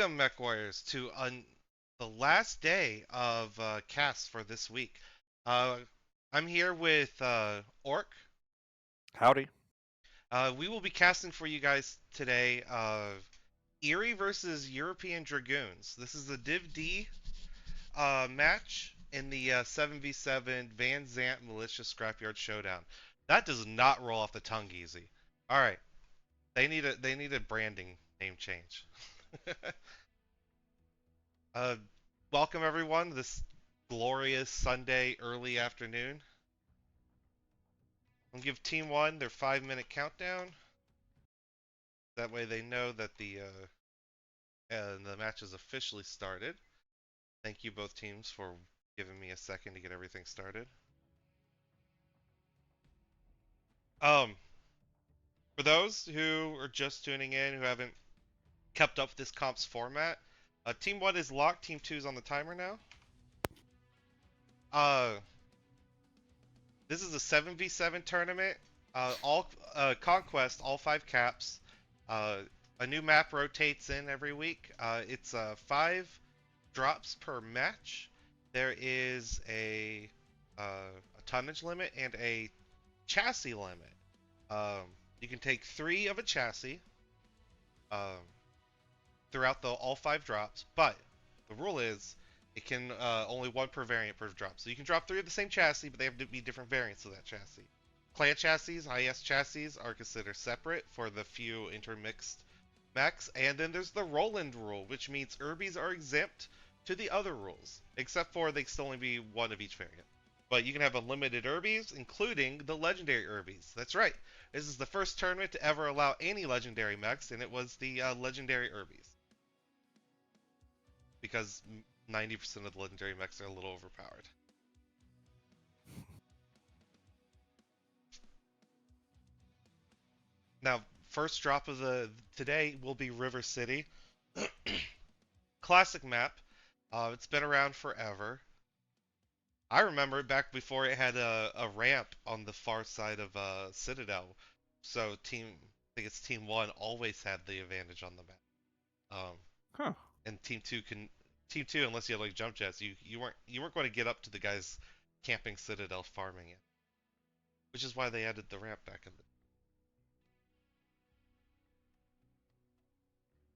Welcome, Mech Warriors, to the last day of cast for this week. Uh, I'm here with Orc. Howdy. We will be casting for you guys today EYRI versus European Dragoons. This is the Div D match in the 7v7 Van Zant Militia Scrapyard Showdown. That does not roll off the tongue easy. All right, they need a branding name change. Uh, Welcome everyone this glorious Sunday early afternoon. I'll give Team One their 5-minute countdown. That way they know that the match has officially started. Thank you both teams for giving me a second to get everything started. Um, for those who are just tuning in who haven't kept up with this comp's format, Team One is locked. Team Two is on the timer now. Uh, This is a 7v7 tournament. All Conquest, all 5 caps. Uh, a new map rotates in every week. It's 5 drops per match. There is a tonnage limit and a chassis limit. Um, you can take 3 of a chassis um, throughout all 5 drops, but the rule is it can only 1 per variant per drop. So you can drop 3 of the same chassis, but they have to be different variants of that chassis. Clan chassis, IS chassis are considered separate for the few intermixed mechs. And then there's the Roland rule, which means Urbies are exempt to the other rules, except for they can still only be 1 of each variant. But you can have unlimited Urbies, including the legendary Urbies. That's right. This is the first tournament to ever allow any legendary mechs, and it was the legendary Urbies. Because 90% of the legendary mechs are a little overpowered. Now, first drop of the today will be River City. Classic map. It's been around forever. I remember it back before it had a ramp on the far side of Citadel. So I think it's Team One always had the advantage on the map. Um, Huh. and Team Two, unless you had like jump jets, you weren't going to get up to the guys camping Citadel farming it, which is why they added the ramp back in the.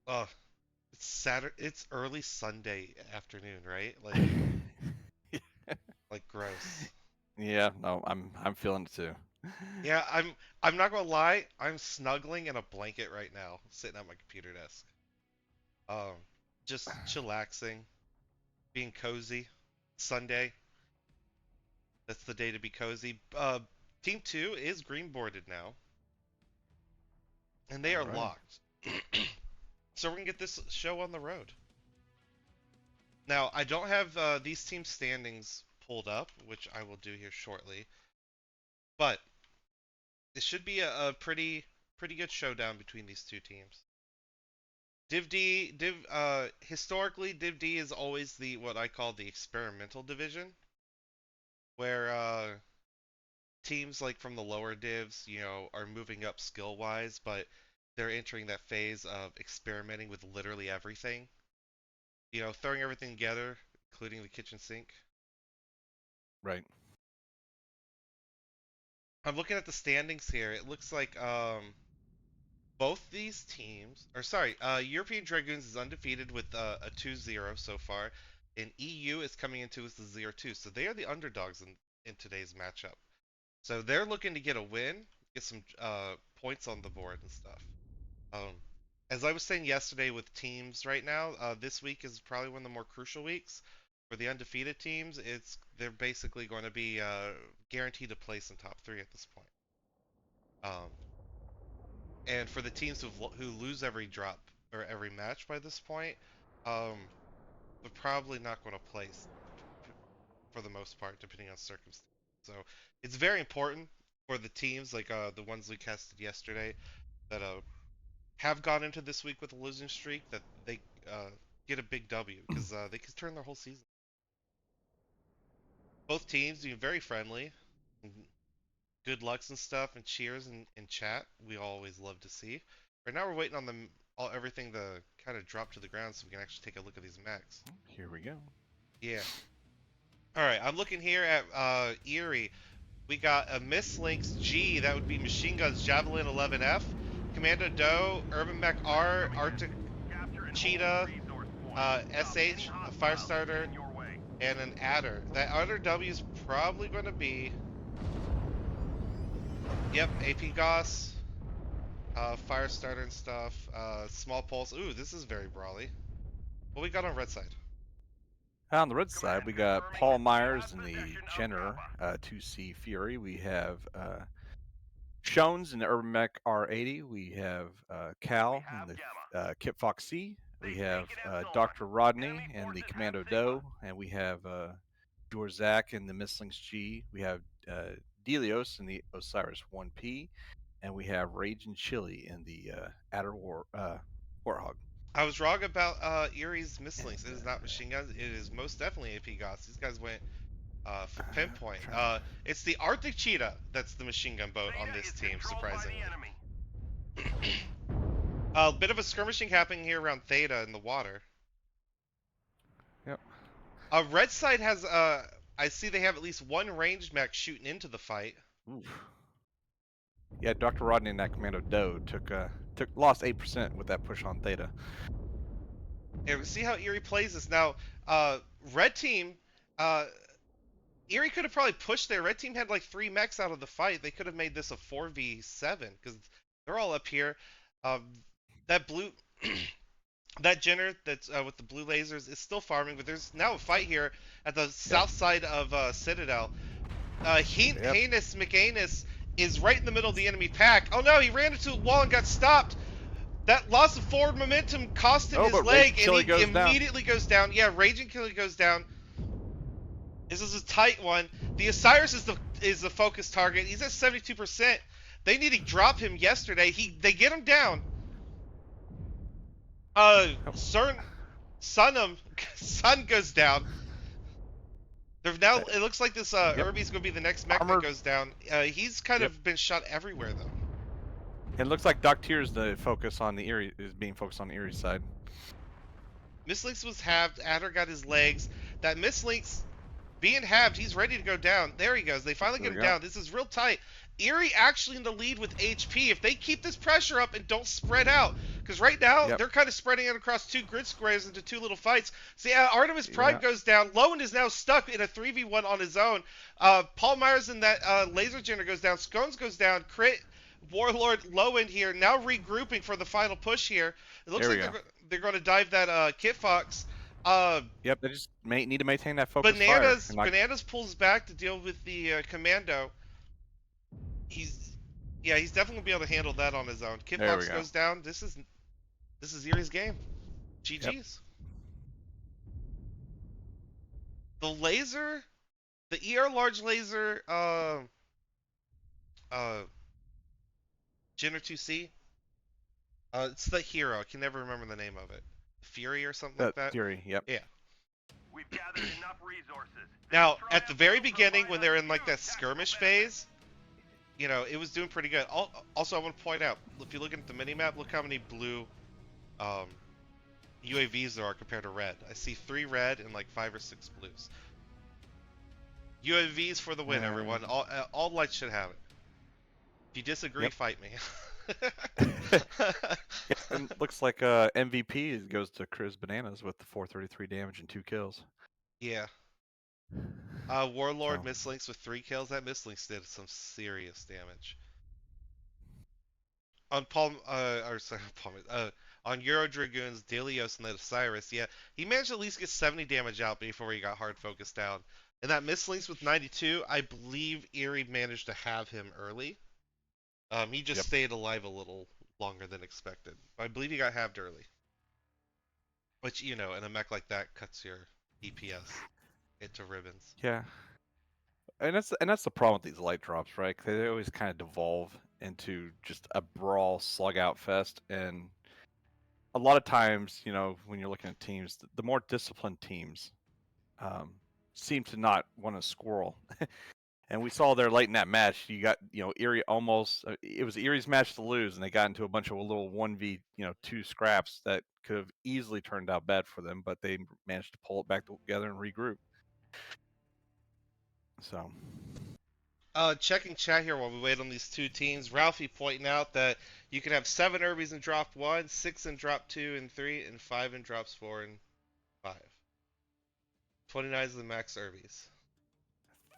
Oh, it's Saturday. It's early Sunday afternoon, right? Like gross. Yeah, no, I'm feeling it too. Yeah, I'm not gonna lie. I'm snuggling in a blanket right now, sitting at my computer desk. Um, just chillaxing, being cozy. Sunday. That's the day to be cozy. Team Two is greenboarded now, and they All are right. locked. So we're gonna get this show on the road. Now, I don't have these team standings pulled up, which I will do here shortly, but this should be a pretty good showdown between these two teams. Historically, Div D is always the what I call the experimental division, where teams like from the lower divs, are moving up skill wise, but they're entering that phase of experimenting with literally everything. Throwing everything together, including the kitchen sink. Right. I'm looking at the standings here. It looks like both these teams, or sorry, European Dragoons is undefeated with a 2-0 so far, and EU is coming into as the 0-2. So they are the underdogs in today's matchup. So they're looking to get a win, get some points on the board and stuff. Um, as I was saying yesterday with teams right now, this week is probably one of the more crucial weeks for the undefeated teams. They're basically going to be guaranteed a place in top 3 at this point. Um, and for the teams who lose every drop or every match by this point, um, they're probably not going to place for the most part, depending on circumstances. So it's very important for the teams like the ones we casted yesterday that have gone into this week with a losing streak that they get a big W because they could turn their whole season. Both teams being very friendly, good lucks and stuff, and cheers in chat. We always love to see. Right now we're waiting on the everything to kind of drop to the ground so we can actually take a look at these mechs. Here we go. Yeah. All right, I'm looking here at EYRI. We got a Mislinks G, that would be Machine Guns Javelin 11F, Commando Doe, Urban Mech R, Arctic Cheetah, SH, a Firestarter, and an Adder. That Adder W is probably going to be, yep, AP Goss, Firestarter and stuff, Small Pulse. Ooh, this is very brawly. What we got on red side? On the red side, we got Paul Myers in the Jenner 2C Fury. We have Shones in the Urban Mech R80. We have Cal in the Kit Fox C. We have Dr. Rodney in the Commando Doe. And we have Jorzak in the Mislinks G. We have Delios in the Osiris 1P. And we have Rage and Chili in the Adder Warthog. I was wrong about EYRI's Mislinks. It And, is not machine guns. It is most definitely AP Goss. These guys went for pinpoint. Trying to... It's the Arctic Cheetah that's the machine gun boat on this team, surprisingly. A bit of a skirmishing happening here around Theta in the water. Yep. Red side has I see they have at least one ranged mech shooting into the fight. Oof. Yeah, Dr. Rodney and that Commando Doe lost 8% with that push on Theta. And see how EYRI plays this now. Red team, EYRI could have probably pushed there. Red team had like 3 mechs out of the fight. They could have made this a 4v7 because they're all up here. That blue, that Jenner that's with the blue lasers is still farming, but there's now a fight here at the south side of Citadel. Heinous McAnus is right in the middle of the enemy pack. Oh no, he ran into a wall and got stopped. That loss of forward momentum cost him his leg, and he immediately goes down. Yeah, Raging Killer goes down. This is a tight one. The Osiris is the focus target. He's at 72%. They need to drop him yesterday. They get him down. Sun goes down. Now it looks like this Irby's gonna be the next mech that goes down. He's kind of been shot everywhere though. It looks like Doctier's the focus on the EYRI is being focused on the EYRI side. Mislinks was halved. Adder got his legs. That Mislinks being halved, he's ready to go down. There he goes. They finally get him down. This is real tight. EYRI actually in the lead with HP. If they keep this pressure up and don't spread out, because right now they're kind of spreading it across 2 grid squares into 2 little fights. See, Artemis Pride goes down. Lowen is now stuck in a 3v1 on his own. Paul Myers in that laser generator goes down. Scones goes down. Crit Warlord Lowen here now regrouping for the final push here. It looks like they're going to dive that Kit Fox. They just need to maintain that focus. Bananas pulls back to deal with the Commando. He's definitely gonna be able to handle that on his own. Kit Fox goes down. This is EYRI's game. GG's. The laser, the ER large laser, Jenner 2C. It's the hero. I can never remember the name of it. Fury or something like that. Fury. Yep. Yeah. We've gathered enough resources. Now, at the very beginning, when they're in like that skirmish phase, you know, it was doing pretty good. Also, I want to point out, if you look at the minimap, look how many blue UAVs there are compared to red. I see 3 red and like 5 or 6 blues. UAVs for the win, everyone. All lights should have it. If you disagree, fight me. It looks like MVP goes to Chris Bananas with the 433 damage and 2 kills. Yeah. Warlord Mislinks with 3 kills. That Mislinks did some serious damage. On on Euro Dragoons, Delios, and the Osiris, yeah, he managed to at least get 70 damage out before he got hard focused down. And that Mislinks with 92, I believe EYRI managed to have him early. He just stayed alive a little longer than expected. I believe he got halved early. Which, you know, in a mech like that cuts your EPS into ribbons. Yeah. And that's the problem with these light drops, right? They always kind of devolve into just a brawl slug out fest, and a lot of times, you know, when you're looking at teams, the more disciplined teams seem to not want to squirrel And we saw there late in that match, you got, EYRI almost, it was EYRI's match to lose, and they got into a bunch of little 1v2 scraps that could have easily turned out bad for them, but they managed to pull it back together and regroup. So, Checking chat here while we wait on these two teams. Ralphie pointing out that you can have 7 Irbies in drop 1, 6 in drop 2 and 3, and 5 in drops 4 and 5. 29 is the max Irbies.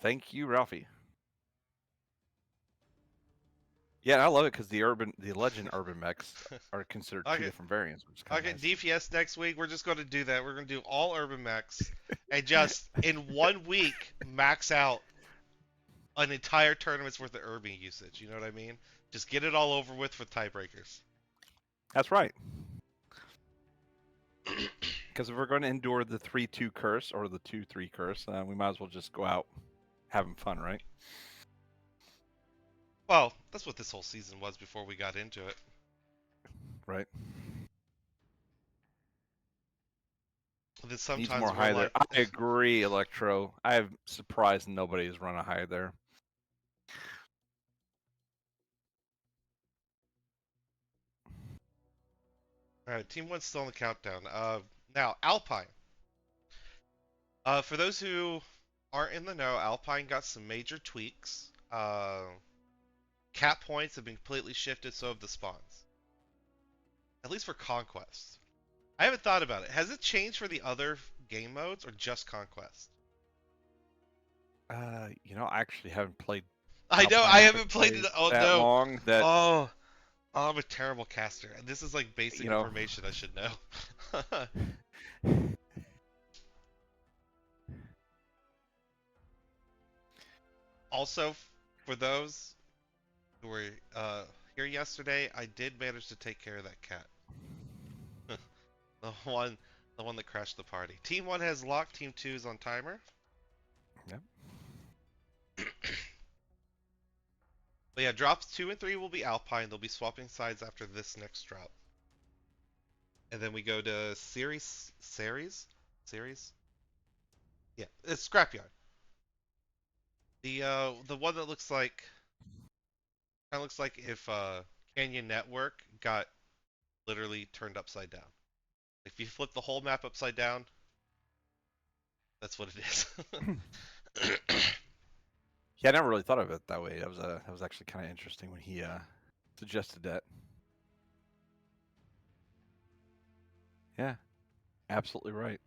thank you, Ralphie. Yeah, I love it because the legend urban mechs are considered two Okay. different variants, which is kind of Okay, nice. DPS next week. We're just going to do that. We're going to do all urban mechs and just in 1 week max out an entire tournament's worth of Irby usage. You know what I mean? Just get it all over with tiebreakers. That's right. Because if we're going to endure the 3-2 curse or the 2-3 curse, we might as well just go out having fun, right? Well, that's what this whole season was before we got into it. Right. Then sometimes Needs more we're high like, there. I agree, Electro. I am surprised nobody has run a high there. all right, Team 1's still on the countdown. Now, Alpine. For those who aren't in the know, Alpine got some major tweaks. Cap points have been completely shifted, so have the spawns. At least for Conquest. I haven't thought about it. Has it changed for the other game modes or just Conquest? I actually haven't played. I know, Alpine I or haven't played it. Oh that no. long that Oh, I'm a terrible caster. This is like basic You know. information I should know. Also, for those who were here yesterday, I did manage to take care of that cat. the one, the one that crashed the party. Team 1 has locked. Team 2 is on timer. Yep. But yeah, drops 2 and 3 will be Alpine. They'll be swapping sides after this next drop. And then we go to series. Yeah, it's Scrapyard. The one that looks like if Canyon Network got literally turned upside down. If you flip the whole map upside down, that's what it is. Yeah, I never really thought of it that way. That was actually kind of interesting when he suggested that. Yeah, absolutely right.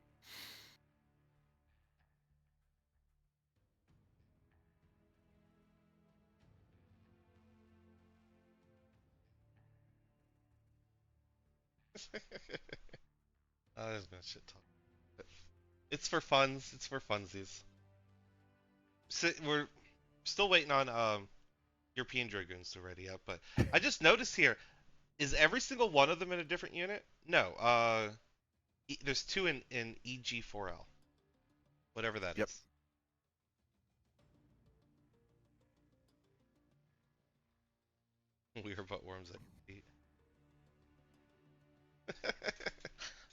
There's been shit talk. It's for funs. It's for funsies. So we're still waiting on European Dragoons to ready up, but I just noticed here, is every single one of them in a different unit? No. There's 2 in EG4L. Whatever that Yep. is. We were butt worms at your feet.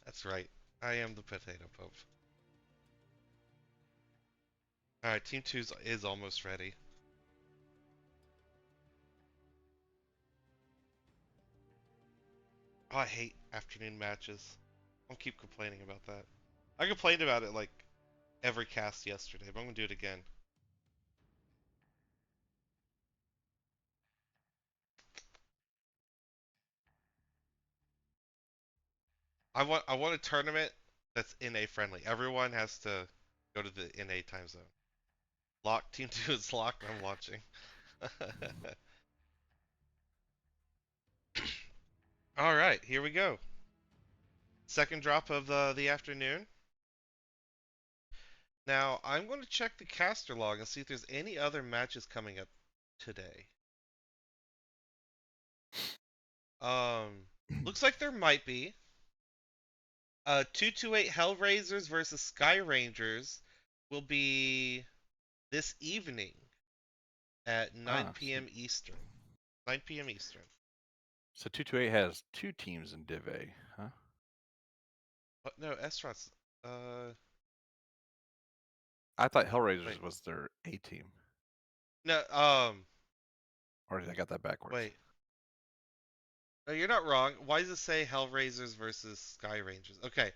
That's right. I am the potato pope. Alright, Team 2 is almost ready. Oh, I hate afternoon matches. I'll keep complaining about that. I complained about it like every cast yesterday, but I'm gonna do it again. I want a tournament that's NA friendly. Everyone has to go to the NA time zone. Lock Team 2 is locked. I'm watching. All right, here we go. Second drop of the afternoon. Now, I'm going to check the caster log and see if there's any other matches coming up today. Looks like there might be. 228 Hellraisers versus Sky Rangers will be this evening at 9 p.m. Eastern. 9 p.m. Eastern. So 228 has 2 teams in Div A, huh? What? No, Estron's. I thought Hellraisers Wait. was their A team. No, Or did I got that backwards? wait. No, you're not wrong. Why does it say Hellraisers versus Sky Rangers? Okay,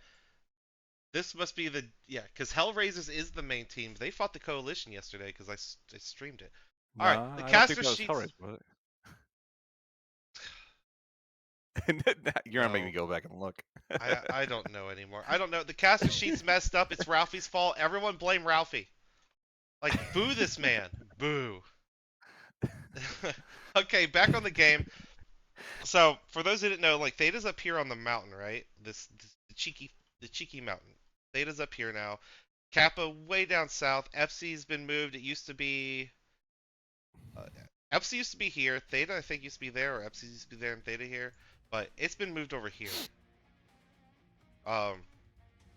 this must be the yeah, because Hellraisers is the main team. They fought the Coalition yesterday because I streamed it. All No, right, the I don't think caster that was sheets. Hellraiser, was it? You're gonna make me No, go back and look. I don't know anymore. I don't know. The caster sheets messed up. It's Ralphie's fault. Everyone blame Ralphie. Like, boo this man. Boo. Okay, back on the game. So, for those who didn't know, like Theta's up here on the mountain, right? This the cheeky mountain. Theta's up here now. Kappa way down south. FC's been moved. It used to be uh, FC used to be here. Theta I think used to be there, or FC used to be there and Theta here, but it's been moved over here. Um,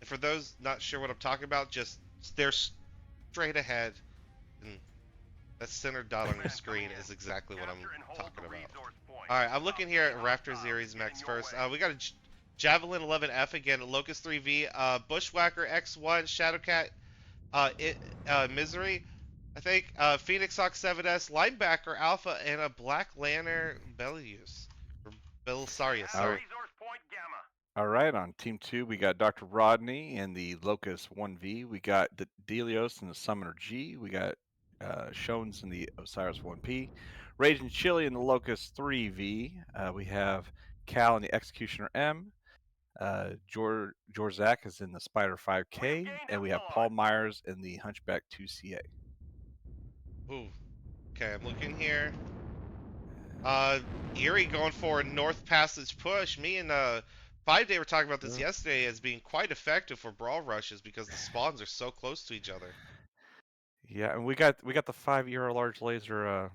and for those not sure what I'm talking about, just they're straight ahead, and that center dot on your screen is exactly what I'm talking about. Alright, I'm looking here at Raptor Series Max first. We got a Javelin 11F again, Locust 3V, Bushwhacker X1, Shadowcat, Misery, I think, Phoenix Hawk 7S, Linebacker Alpha, and a Black Lantern Belisarius. Or Belisarius, All, sorry. all right, on Team 2, we got Dr. Rodney and the Locust 1V. We got the Delios and the Summoner G. We got Shones and the Osiris 1P. Raging Chili and the Locust 3V. We have Cal and the Executioner M. Jorzak is in the Spider 5K. And we have Paul Myers in the Hunchback 2CA. Ooh. Okay, I'm looking here. EYRI going for a North Passage push. Me and 5 Day were talking about this yesterday as being quite effective for brawl rushes because the spawns are so close to each other. Yeah, and we got the 5-year large laser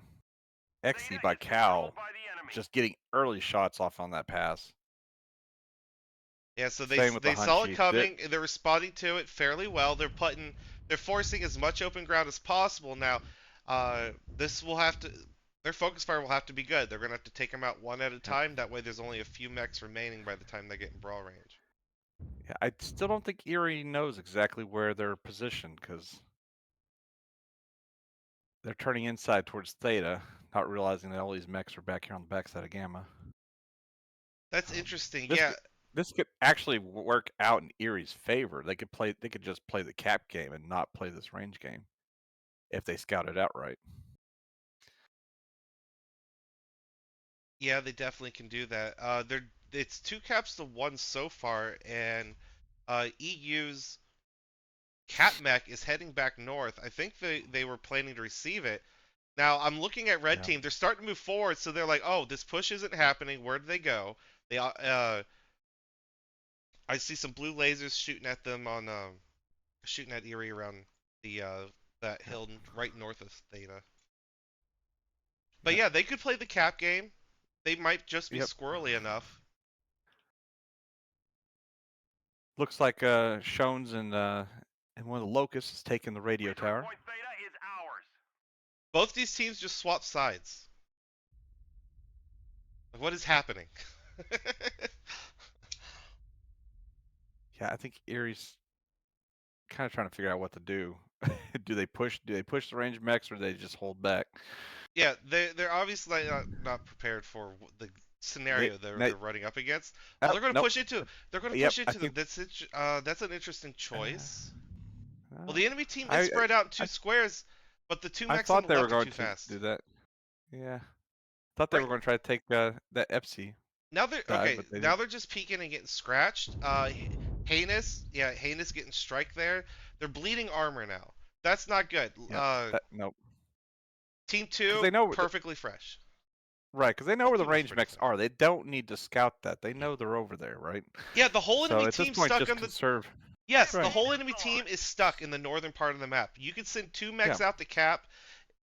XE by Cal, just getting early shots off on that pass. Yeah, so Same with the they saw it Hunchy. coming. They're responding to it fairly well. They're forcing as much open ground as possible. Now, this will have to their focus fire will have to be good. They're gonna have to take them out one at a time. That way, there's only a few mechs remaining by the time they get in brawl range. Yeah, I still don't think EYRI knows exactly where they're positioned because they're turning inside towards Theta, not realizing that all these mechs are back here on the backside of Gamma. That's interesting. This Yeah, this could actually work out in EYRI's favor. They could just play the cap game and not play this range game if they scout it out right. yeah, they definitely can do that. It's 2 caps to 1 so far, and EU's cap mech is heading back north. I think they were planning to receive it. Now I'm looking at red Yeah. team. They're starting to move forward, so they're like, "Oh, this push isn't happening. Where do they go?" They I see some blue lasers shooting at them on shooting at EYRI around the that hill right north of Theta. But Yep. yeah, they could play the cap game. They might just be Yep. squirrely enough. Looks like Shones and one of the Locusts is taking the radio tower. Both these teams just swap sides. What is happening? Yeah, I think EYRI's kind of trying to figure out what to do. Do they push the range mechs or do they just hold back? Yeah, they're obviously not prepared for the scenario they're running up against. Oh, they're going to nope. push into. They're going to Yep, push I into them. think That's an interesting choice. Well, uh, the enemy team is spread out in 2 squares, but the 2 I mechs on thought the they were left are going too to fast. do that. Yeah, thought they Right were going to try to take that FC. now they're dive, okay. but they Now didn't. they're just peeking and getting scratched. Heinous, yeah, Heinous getting strike there. They're bleeding armor now. That's not good. Yeah, nope. Team Because 2 they know perfectly fresh. right. Because they know Well, where the team one's range pretty mechs fresh. are. They don't need to scout that. They know they're over there, right? Yeah, the whole So enemy at this team point, stuck just on the. conserve. Yes, the Right. whole enemy team is stuck in the northern part of the map. You could send 2 mechs Yeah. out to cap,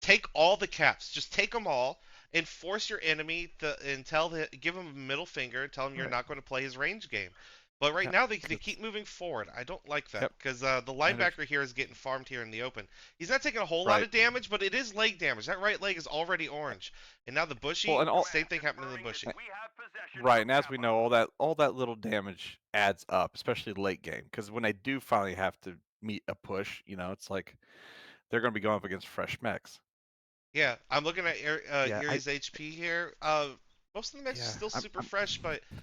take all the caps, just take them all, and force your enemy give him a middle finger and tell him you're Right. not going to play his range game. But right Yep. now they keep moving forward. I don't like that Yep. because the linebacker here is getting farmed here in the open. He's not taking a whole lot Right. of damage, but it is leg damage. That right leg is already orange, and now the bushy. Well, and Same thing happened to the bushy. right, and as we know, all that little damage adds up, especially late game. Because when they do finally have to meet a push, it's like they're going to be going up against fresh mechs. Yeah, I'm looking at Yeah, Erie's HP here. Most of the mechs are yeah, still I'm, super I'm fresh, but I'm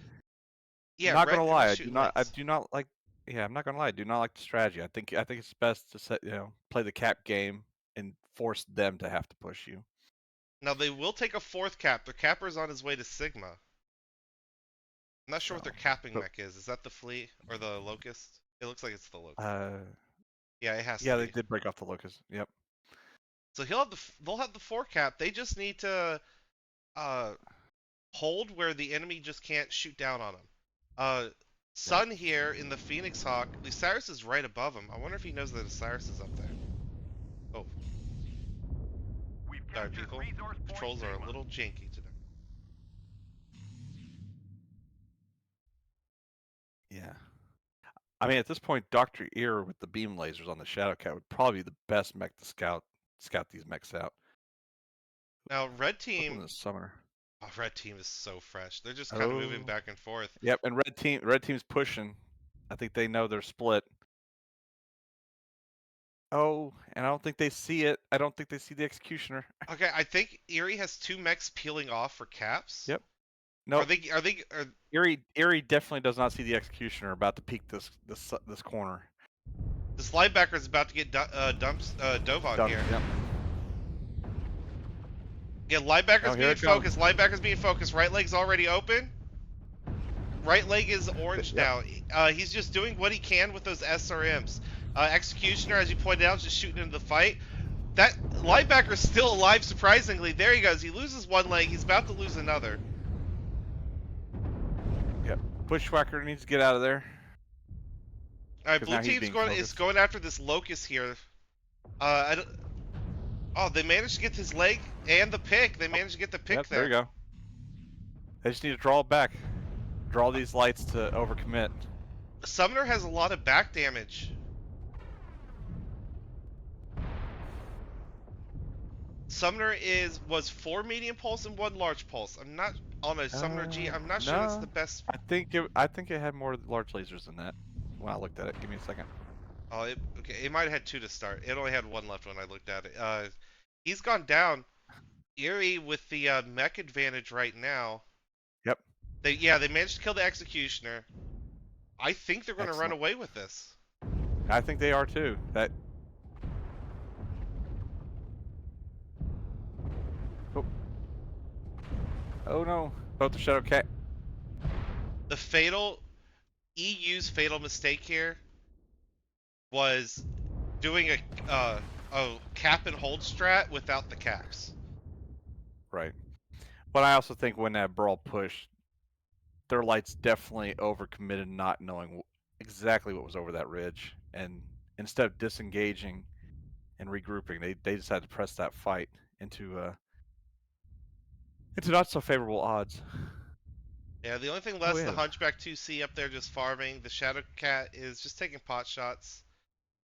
yeah, not red gonna was lie. shooting lights. I'm not gonna lie. I do not like the strategy. I think it's best to play the cap game and force them to have to push you. Now they will take a fourth cap. Their capper's on his way to Sigma. I'm not sure So, what their capping but mech is. Is that the Fleet or the Locust? It looks like it's the Locust. uh, Yeah, it has to yeah, they be. did break off the locust. Yep. So they'll have the four cap. They just need to uh hold where the enemy just can't shoot down on them. Uh, Yep. Sun here in the Phoenix Hawk. The Cyrus is right above him. I wonder if he knows that Cyrus is up there. Oh, We've sorry, captured people. resource point Controls are a Sigma. little janky today. Yeah. I mean, at this point, Dr. Ear with the beam lasers on the Shadow Cat would probably be the best mech to scout these mechs out. Now, red Flip on team. this summer. Oh, red team is so fresh. They're just kind of moving Oh. back and forth. Yep, and red team's pushing. I think they know they're split. Oh, and I don't think they see it. I don't think they see the Executioner. Okay, I think Erie has two mechs peeling off for caps. Yep. Are Nope. they? Are Erie definitely does not see the Executioner about to peek this corner. this linebacker is about to get dove on here. Yep. Yeah, linebacker's Oh, here being it comes. focused. Linebacker's being focused. Right leg's already open. Right leg is orange Yep. now. He's just doing what he can with those SRMs. Executioner, as you pointed out, is just shooting into the fight. That linebacker's still alive, surprisingly. There he goes. He loses one leg. He's about to lose another. Yep. Bushwhacker needs to get out of there. All right, 'Cause blue now he's team's being is focused. going after this locust here. Oh, they managed to get his leg and the pick. They managed to get the pick Yep, there. there you go. They just need to draw it back. Draw these lights to overcommit. Summoner has a lot of back damage. Summoner was 4 medium pulse and 1 large pulse. I'm not on a Summoner G. I'm not sure that's No. the best. I think it had more large lasers than that. When I looked at it, give me a second. Oh, okay. It might have had 2 to start. It only had 1 left when I looked at it. He's gone down. Eerie with the mech advantage right now. Yep. They managed to kill the Executioner. I think they're going to run away with this. I think they are too. Oh no! Both the Shadow Cat. The EU's fatal mistake here was doing a cap and hold strat without the caps. Right. But I also think when that brawl pushed, their lights definitely overcommitted, not knowing exactly what was over that ridge, and instead of disengaging and regrouping, they decided to press that fight into not so favorable odds. Yeah, the only thing left is the yeah. Hunchback 2C up there just farming. The Shadow Cat is just taking pot shots.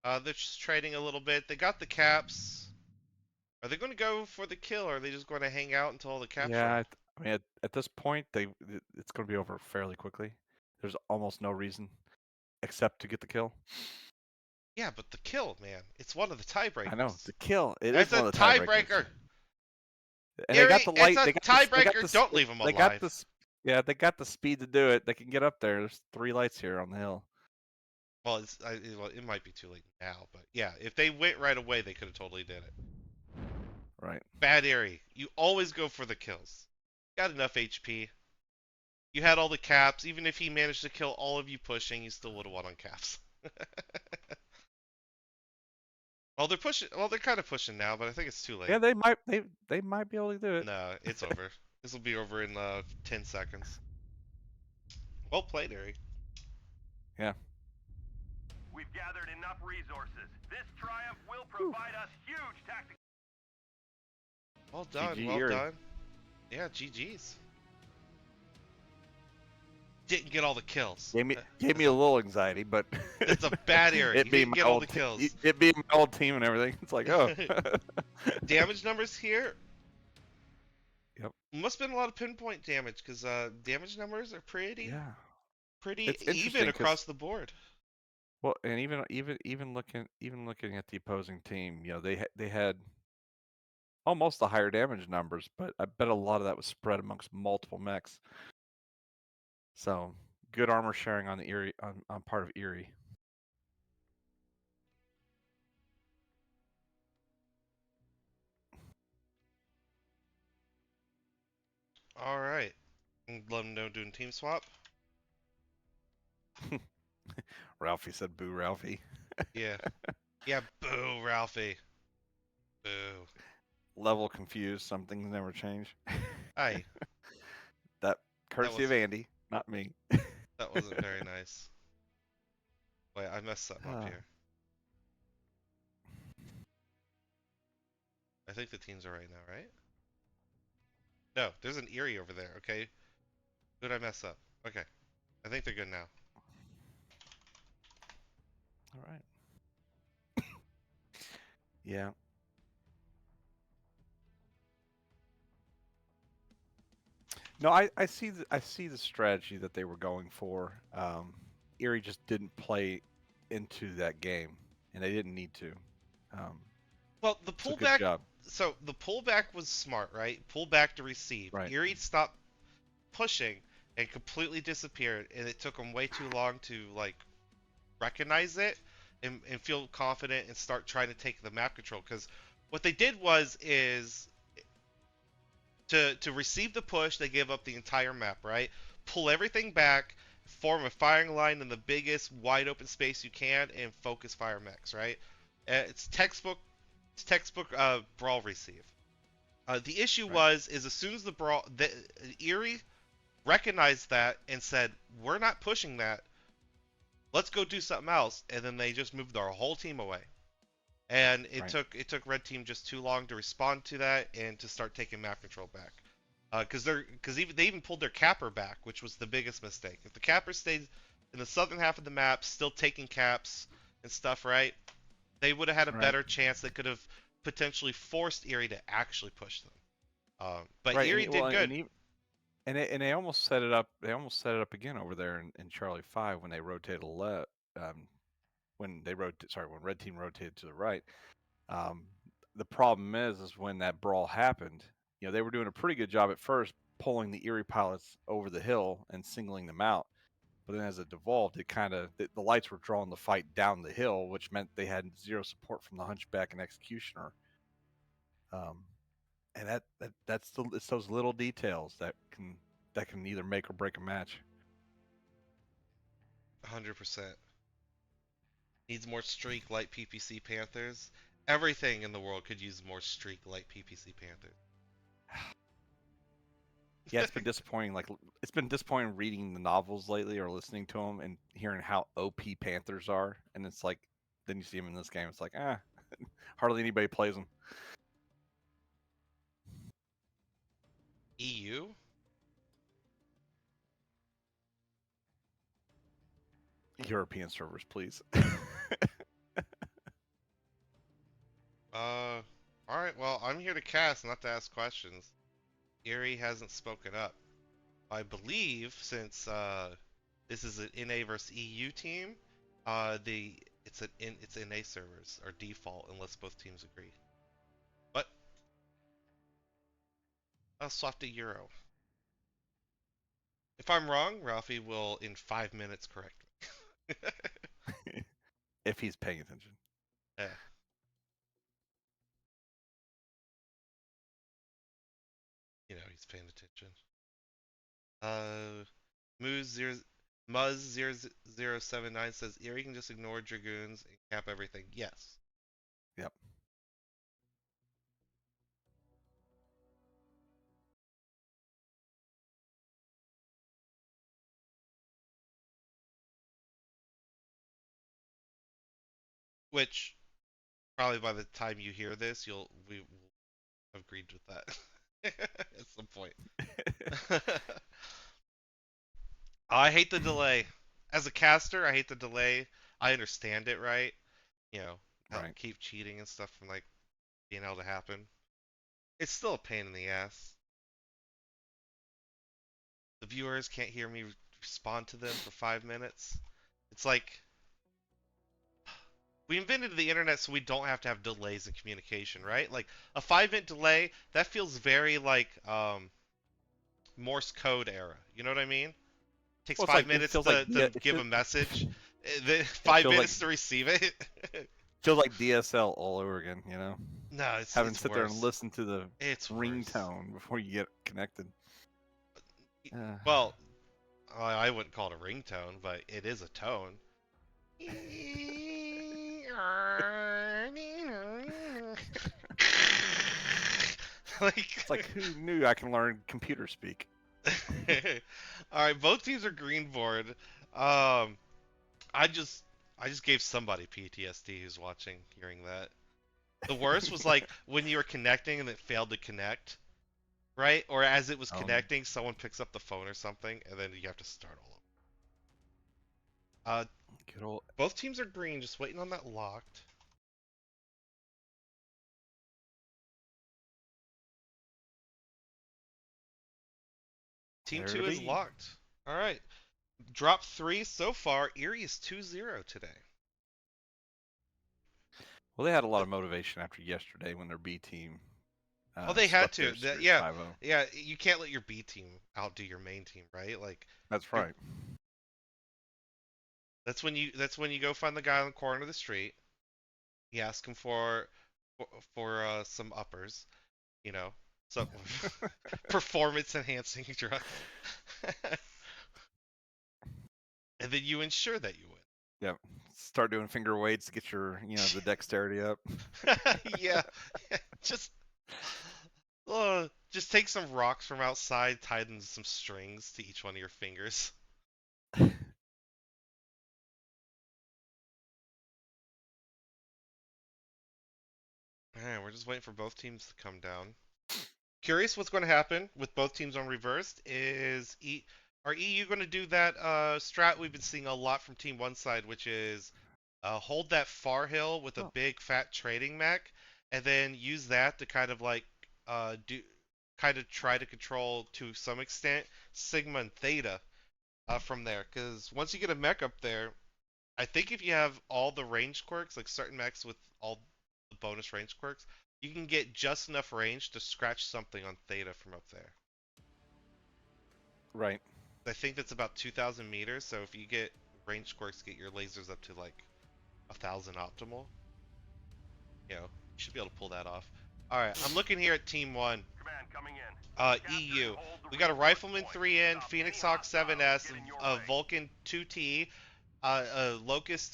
They're just trading a little bit. They got the caps. Are they going to go for the kill, or are they just going to hang out until the caps Yeah, run? I mean, at this point, it's going to be over fairly quickly. There's almost no reason except to get the kill. Yeah, but the kill, man, it's one of the tiebreakers. I know the kill. It's one a of the tiebreaker. And they got the light. It's a tiebreaker. Don't leave them alive. They got this. Yeah, they got the speed to do it. They can get up there. There's 3 lights here on the hill. Well, it might be too late now, but yeah, if they went right away, they could have totally did it. Right. Bad Eerie. You always go for the kills. Got enough HP. You had all the caps. Even if he managed to kill all of you pushing, you still would have won on caps. Well, they're pushing. Well, they're kind of pushing now, but I think it's too late. Yeah, they might be able to do it. No, it's over. This will be over in 10 seconds. Well played, Eerie. Yeah. We've gathered enough resources. This triumph will provide us huge tactical. Well done. GG, well Eerie. done. Yeah, GG's. Didn't get all the kills. Gave me a little anxiety, but it's a bad Eerie. It didn't get all the kills. It being my old team and everything. It's like, oh. Damage numbers here. Yep. Must have been a lot of pinpoint damage because damage numbers are pretty It's even across the board. Well, and even looking at the opposing team, they had almost the higher damage numbers, but I bet a lot of that was spread amongst multiple mechs. So good armor sharing on the EYRI on part of EYRI. All right. Let them know doing team swap. Ralphie said, "Boo, Ralphie." Yeah. Yeah. Boo, Ralphie. Boo. Level confused. Some things never change. Aye. That That courtesy of wasn't. Andy, not me. That wasn't very nice. Wait, I messed something up here. I think the teams are right now, right? No, there's an EYRI over there. Okay. Who did I mess up? Okay. I think they're good now. All right. Yeah. No, I see the strategy that they were going for. EYRI just didn't play into that game, and they didn't need to. Um, Well, the so good pullback. job. So the pullback was smart, right? Pull back to receive. Right. EYRI stopped pushing and completely disappeared, and it took them way too long to like recognize it and feel confident and start trying to take the map control. Because what they did was is to receive the push, they gave up the entire map, right? Pull everything back, form a firing line in the biggest wide open space you can, and focus fire mechs, right? It's textbook. It's textbook brawl receive. The issue Right. was is as soon as the EYRI recognized that and said, "We're not pushing that. Let's go do something else," and then they just moved our whole team away. And it Right. took Red Team just too long to respond to that and to start taking map control back. Because they even pulled their capper back, which was the biggest mistake. If the capper stayed in the southern half of the map, still taking caps and stuff, right? They would have had a Right. better chance. They could have potentially forced EYRI to actually push them. But Right. EYRI did good. And they almost set it up. They almost set it up again over there in Charlie 5 when they rotated left. When they when Red Team rotated to the right. Um, the problem is when that brawl happened, they were doing a pretty good job at first pulling the EYRI pilots over the hill and singling them out. But then as it devolved, it kind of the lights were drawing the fight down the hill, which meant they had zero support from the Hunchback and Executioner. Um, and it's those little details that can either make or break a match. 100%. Needs more streak light PPC Panthers. Everything in the world could use more streak light PPC Panthers. Yeah, it's been disappointing. Like it's been disappointing reading the novels lately or listening to them and hearing how OP Panthers are, and it's like then you see them in this game. It's like hardly anybody plays them. EU? European servers, please. Alright, well, I'm here to cast, not to ask questions. EYRI hasn't spoken up. I believe, since, this is an NA versus EU team, it's NA servers, are default, unless both teams agree. But, I'll swap to Euro. If I'm wrong, Ralphie will, in 5 minutes, correct me. If he's paying attention. Yeah. You know, he's paying attention. Muz 0, Muzz0079 says EYRI can just ignore Dragoons and cap everything. Yes. Yep. Which probably by the time you hear this, we will have agreed with that at some point. I hate the delay. As a caster, I hate the delay. I understand it, right? You know, Right. keep cheating and stuff from like being able to happen. It's still a pain in the ass. The viewers can't hear me respond to them for 5 minutes. It's like We invented the internet so we don't have to have delays in communication, right? Like a 5 minute delay, that feels very like Morse code era. You know what I mean? Takes Well, it's five like it minutes feels like to it give a message, then it 5 minutes to receive it. feels like DSL all over again. You know, No, having to it's sit there and worse. listen to the It's worse. ringtone before you get connected. Uh, Well, I wouldn't call it a ringtone, but it is a tone. Like, it's like who knew I can learn computer speak? all right, both teams are green board. Um, I just I just gave somebody PTSD who's watching, hearing that. The worst was like when you were connecting and it failed to connect, right? Or as it was Um, connecting, someone picks up the phone or something, and then you have to start all over. good old Both teams are green, just waiting on that locked. Team there 2 to is be. locked. All right. Drop 3 so far. EYRI is 2-0 today. Well, they had a lot of motivation after yesterday when their B team Oh, they had swept to. their series Yeah, 5-0. yeah. You can't let your B team outdo your main team, right? Like, That's you're, right. that's when you go find the guy on the corner of the street. You ask him for some uppers, you know, some performance enhancing drug, and then you ensure that you Yep. Start doing finger weights to get your, the dexterity up. win. Yeah, just just take some rocks from outside, tie them to some strings to each one of your fingers. Man, we're just waiting for both teams to come down. Curious what's going to happen with both teams on reversed. Are EU going to do that strat we've been seeing a lot from Team One side, which is hold that far hill with a Oh. big fat trading mech, and then use that to kind of like do kind of try to control to some extent Sigma and Theta from there. Because once you get a mech up there, I think if you have all the range quirks, like certain mechs with all the bonus range quirks, you can get just enough range to scratch something on Theta from up there. Right. I think that's about 2,000 meters, so if you get range quirks, get your lasers up to like 1,000 optimal, you should be able to pull that off. Alright, I'm looking here at Team 1. Command coming in. EU. We got a Rifleman 3N, Phoenix Hawk 7S, a Vulcan 2T, Locust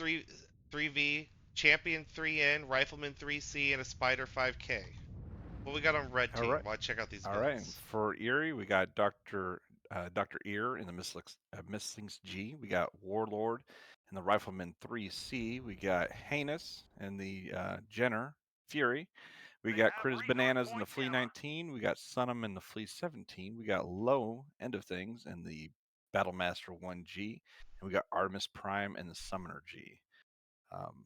3V, Champion 3N, Rifleman 3C, and a Spider 5K. What we got on red All team? right. Why check out these All right. guns. For EYRI, we got Dr. Ear in the Misslings G. We got Warlord in the Rifleman 3C. We got Heinous in the Jenner Fury. We They got have Critters resource Bananas in the point Flea jammer. 19. We got Sunham in the Flea 17. We got Low End of Things in the Battlemaster 1G. And we got Artemis Prime in the Summoner G. Um,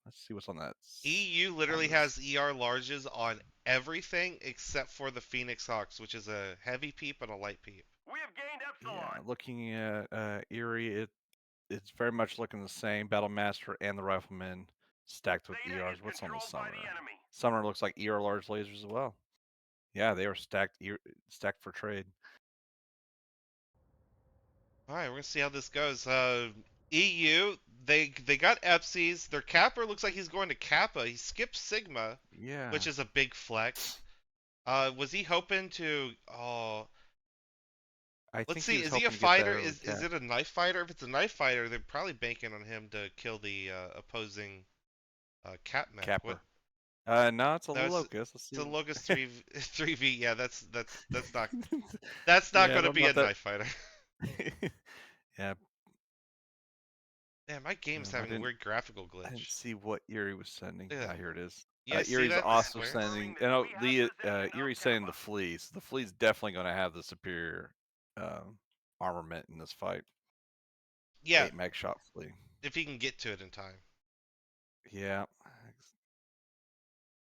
let's see what's on that. EU On literally this. has ER larges on everything except for the Phoenix Hawks, which is a heavy peep and a light peep. We have gained Yeah, Epsilon. looking at EYRI, it's very much looking the same. Battlemaster and the Rifleman stacked with Theta ERs. is What's on the controlled by the Summoner? enemy. Summoner looks like ER large lasers as well. Yeah, they are stacked for trade. All right, we're gonna see how this goes. EU, they got Epsies. Their Kappa looks like he's going to Kappa. He skipped Sigma, Yeah, which is a big flex. Was he hoping to? Oh, I let's think he see. was Is he a hoping to get that fighter? early Is cap. it a knife fighter? If it's a knife fighter, they're probably banking on him to kill the opposing Cap mech. What? Capper. No, it's a No, locust. Let's it's see. a Locust 3V. Yeah, that's not Yeah, I going to don't be know a if that. knife fighter. Yeah, Man, my game's I having a didn't. weird graphical I didn't glitch. see what EYRI was sending. Yeah, Ah, here it is. yeah. See EYRI's that? The also squares. sending. Confirming that You know, we have the possession of EYRI's sending Kappa. the fleas. The flea's definitely going to have the superior armament in this fight. Yeah, 8 meg shot flea. if he can get to it in time. Yeah.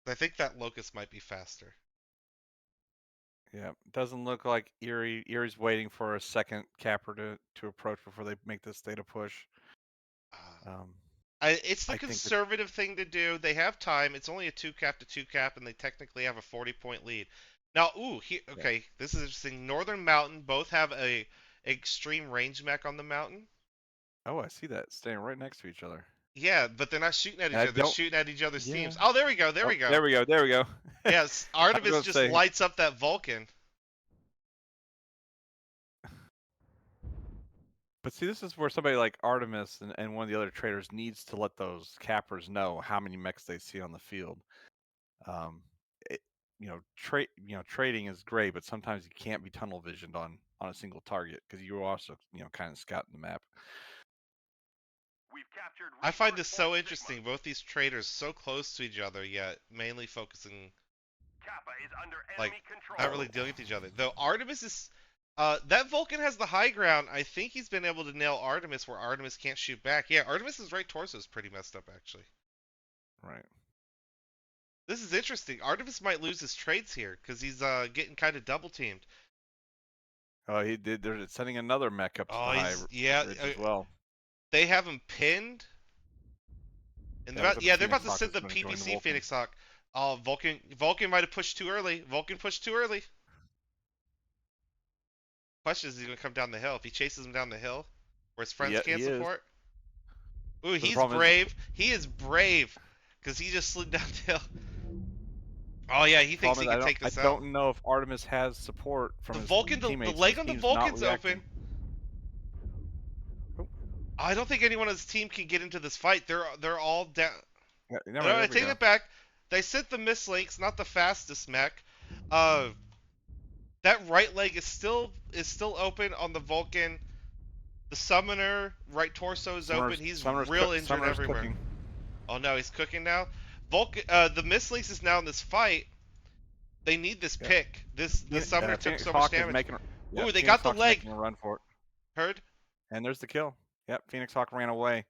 I think that Locust might be faster. Yeah. Doesn't look like EYRI's waiting for a second capper to approach before they make this data push. Uh, Um, It's the I think that conservative thing to do. They have time. It's only a 2 cap to 2 cap, and they technically have a 40-point lead. Now, yeah. okay, this is interesting. Northern Mountain both have a extreme range mech on the mountain. Oh, I see that staying right next to each other. Yeah, but they're not shooting at And each I other. They're don't. shooting at each other's Yeah. teams. Oh, there we go. There Oh, we go. there we go. There we go. Yes, I was Artemis going to just say. lights up that Vulcan. But see, this is where somebody like Artemis and one of the other traders needs to let those cappers know how many mechs they see on the field. Um, it, trading is great, but sometimes you can't be tunnel visioned on a single target because you're also kind of scouting the map. We've captured I find resource this point so Sigma. interesting. Both these traders so close to each other, yet mainly focusing, Kappa is under like, enemy control. not really dealing with each other. Though Artemis is, that Vulcan has the high ground. I think he's been able to nail Artemis where Artemis can't shoot back. Yeah, Artemis's right torso is pretty messed up, actually. Right. This is interesting. Artemis might lose his trades here because he's getting kind of double teamed. Oh, he did. They're sending another mech up to Oh, the high yeah. ridge as well. They have him pinned. And Yeah, they're about to Hawk send is the gonna join the PPC Vulcan. Phoenix Hawk. Oh, Vulcan might have pushed too early. Vulcan pushed too early. Question is, he gonna come down the hill? If he chases him down the hill, where his friends Yeah, can't he is. support. Ooh, But the he's problem is, brave. He is brave, because he just slid down the hill. Oh yeah, he thinks he can take I this out. don't know if Artemis has support from The his Vulcan, the teammates. leg His on the team's not Vulcan's reacting. open. Oh. I don't think anyone on his team can get into this fight. They're all down. Yeah, No, there I we take go. it back. They sent the mislinks, not the fastest mech. That right leg is still open on the Vulcan. The summoner right torso is open. He's real injured Summoner's everywhere. cooking. Oh no, he's cooking now. Vulcan, the mislinks is now in this fight. They need this Yeah. pick. The summoner took Phoenix so much Hawk is damage. making. Yep, Ooh, they Phoenix got the Hawk's leg. making a run for it. Heard? And there's the kill. Yep, Phoenix Hawk ran away.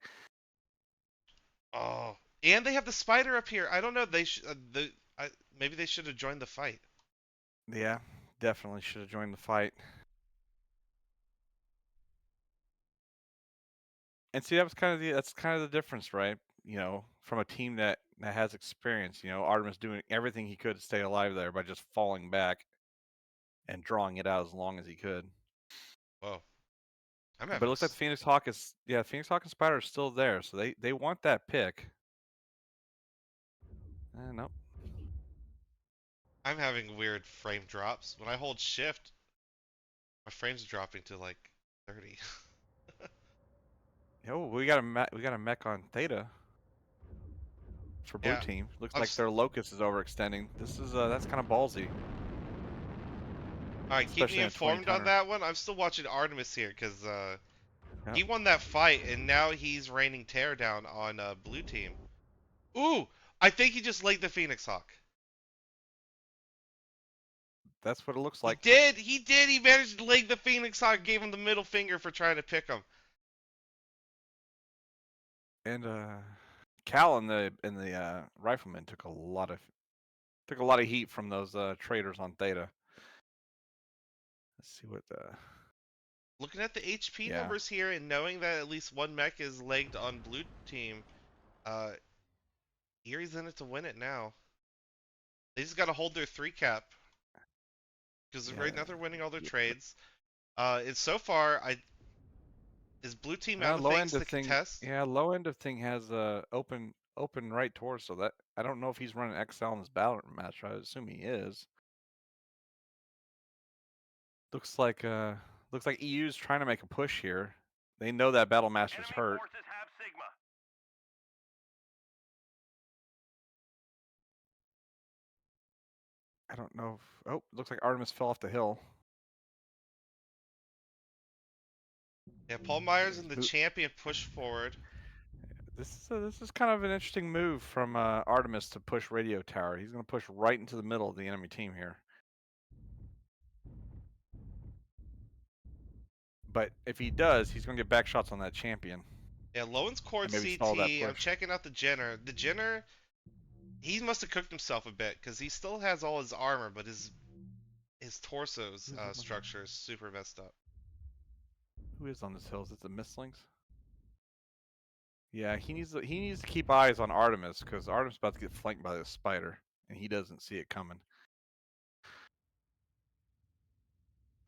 Oh, and they have the spider up here. I don't know. Maybe they should have joined the fight. Yeah, definitely should have joined the fight. And see, that's kind of the difference, right? From a team that has experience. Artemis doing everything he could to stay alive there by just falling back and drawing it out as long as he could. Whoa, I'm But it having. looks like Phoenix Hawk and Spider are still there, so they want that pick. Nope. I'm having weird frame drops. When I hold shift, my frame's dropping to like 30. Oh, we got a mech on Theta for blue Yeah, team. Looks I'm like their locus is overextending. This is that's kind of ballsy. Alright, keep me Especially in a 20 informed on tonner. that one. I'm still watching Artemis here because Yep. he won that fight and now he's raining tear down on blue team. Ooh, I think he just laid the Phoenix Hawk. That's what it looks like. He did. He managed to leg the Phoenix Hawk. Gave him the middle finger for trying to pick him. And Cal and the rifleman took a lot of heat from those traders on Theta. Let's see what Looking at the HP yeah. numbers here and knowing that at least one mech is legged on blue team, EYRI's in it to win it now. They just got to hold their 3 cap because right now they're winning all their trades. And so far, is blue team out of low things end to of thing. contest? Yeah, low end of thing has open right torso. That I don't know if he's running XL in this battle match. I assume he is. Looks like EU's trying to make a push here. They know that Battle Master's Enemy hurt. forces have Sigma. I don't know if looks like Artemis fell off the hill. Yeah, Paul Myers and the champion push forward. This is kind of an interesting move from Artemis to push Radio Tower. He's going to push right into the middle of the enemy team here. But if he does, he's going to get back shots on that champion. Yeah, Lowen's cord maybe CT. stall that I'm push. checking out the Jenner. The Jenner, he must have cooked himself a bit because he still has all his armor, but his torso's structure is super messed up. Who is on this hill? Is it the Mistlings? Yeah, he needs to keep eyes on Artemis because Artemis is about to get flanked by this spider, and he doesn't see it coming.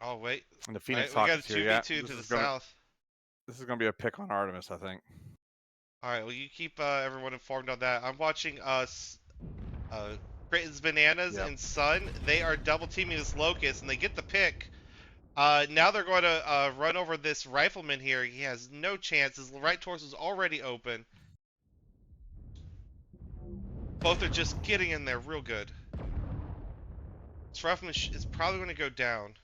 Oh wait. And the All Phoenix right, we Hawk got a is here. Yeah, 2v2 to the south. this is gonna be a pick on Artemis, I think. All right, well you keep everyone informed on that. I'm watching Creighton's Bananas Yep. and Sun. They are double teaming this Locust, and they get the pick. Now they're going to run over this rifleman here. He has no chance. His right torso is already open. Both are just getting in there real good. This rifleman is probably going to go down.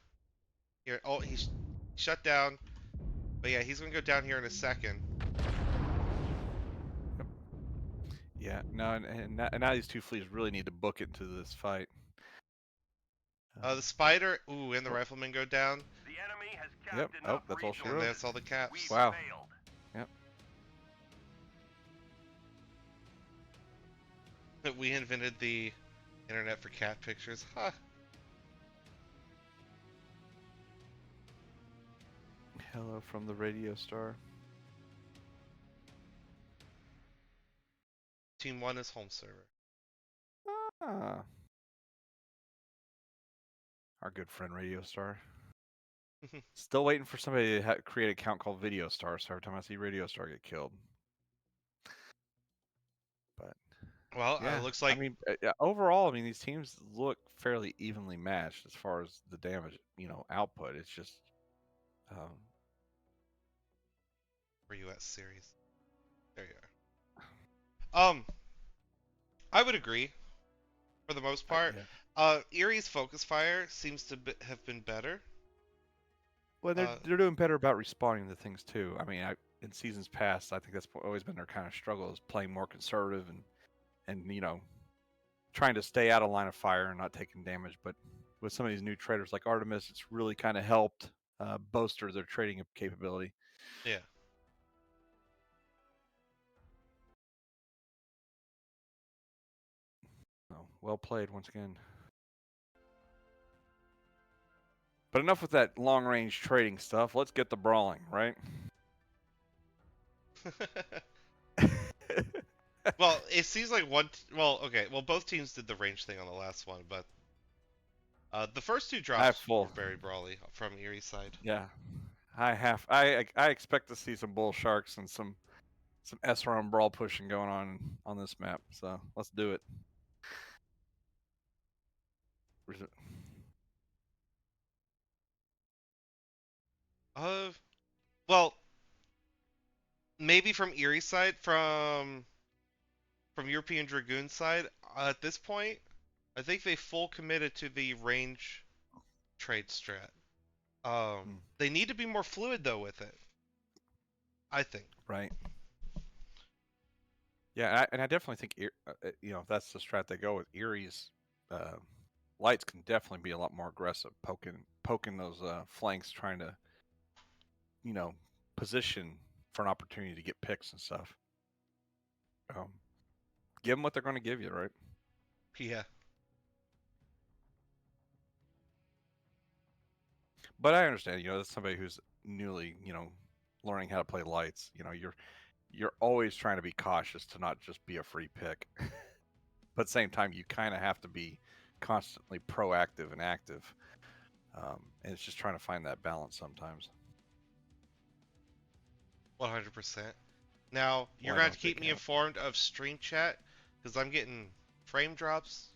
Here, oh, he's shut down. But yeah, he's going to go down here in a second. Yeah, no, and now these two fleets really need to book it into this fight. The spider, ooh, and the rifleman go down. The enemy has Yep. capped Oh, enough that's all she And wrote. that's all the caps. We Wow. failed. Yep. We invented the internet for cat pictures. Huh. Hello from the radio star. Team 1 is home server. Ah. Our good friend Radio Star. Still waiting for somebody to create an account called Video Star, so every time I see Radio Star get killed. But Well, yeah, it looks like I mean, overall, I mean, these teams look fairly evenly matched as far as the damage, output. It's just, for US series. There you are. I would agree for the most part. yeah. EYRI's focus fire seems to have been better. Well, they're doing better about responding to things too. I mean, in seasons past, I think that's always been their kind of struggle is playing more conservative and trying to stay out of line of fire and not taking damage. But with some of these new traders like Artemis, it's really kind of helped bolster their trading capability. Yeah. So, well played once again. But enough with that long-range trading stuff. Let's get the brawling, right? Well, it seems like okay. Well, both teams did the range thing on the last one, but the first two drops were very brawly from EYRI's side. Yeah, I expect to see some bull sharks and some SRM brawl pushing going on this map. So let's do it. Where's it? Well, maybe from EYRI's side, from European Dragoons side, at this point, I think they full committed to the range trade strat. They need to be more fluid though with it, I think. Right. Yeah, and I definitely think if that's the strat they go with, EYRI's lights can definitely be a lot more aggressive, poking those flanks, trying to position for an opportunity to get picks and stuff. Give them what they're going to give you, right? Yeah. But I understand, that's somebody who's newly, learning how to play lights. You're always trying to be cautious to not just be a free pick. But at the same time, you kind of have to be constantly proactive and active. And it's just trying to find that balance sometimes. 100%. Now, you're going to have to keep me informed of stream chat, because I'm getting frame drops,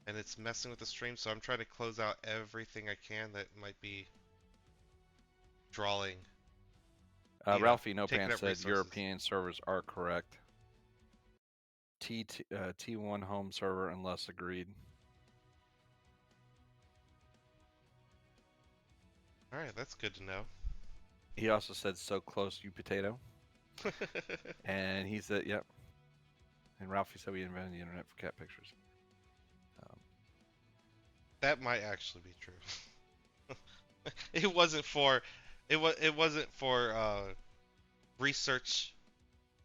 and it's messing with the stream, so I'm trying to close out everything I can that might be drawing. Ralphie Nopan said resources. European servers are correct. T1 home server unless agreed. Alright, that's good to know. He also said so close, you potato. And he said, yep. And Ralphie said we invented the internet for cat pictures. That might actually be true. It wasn't for research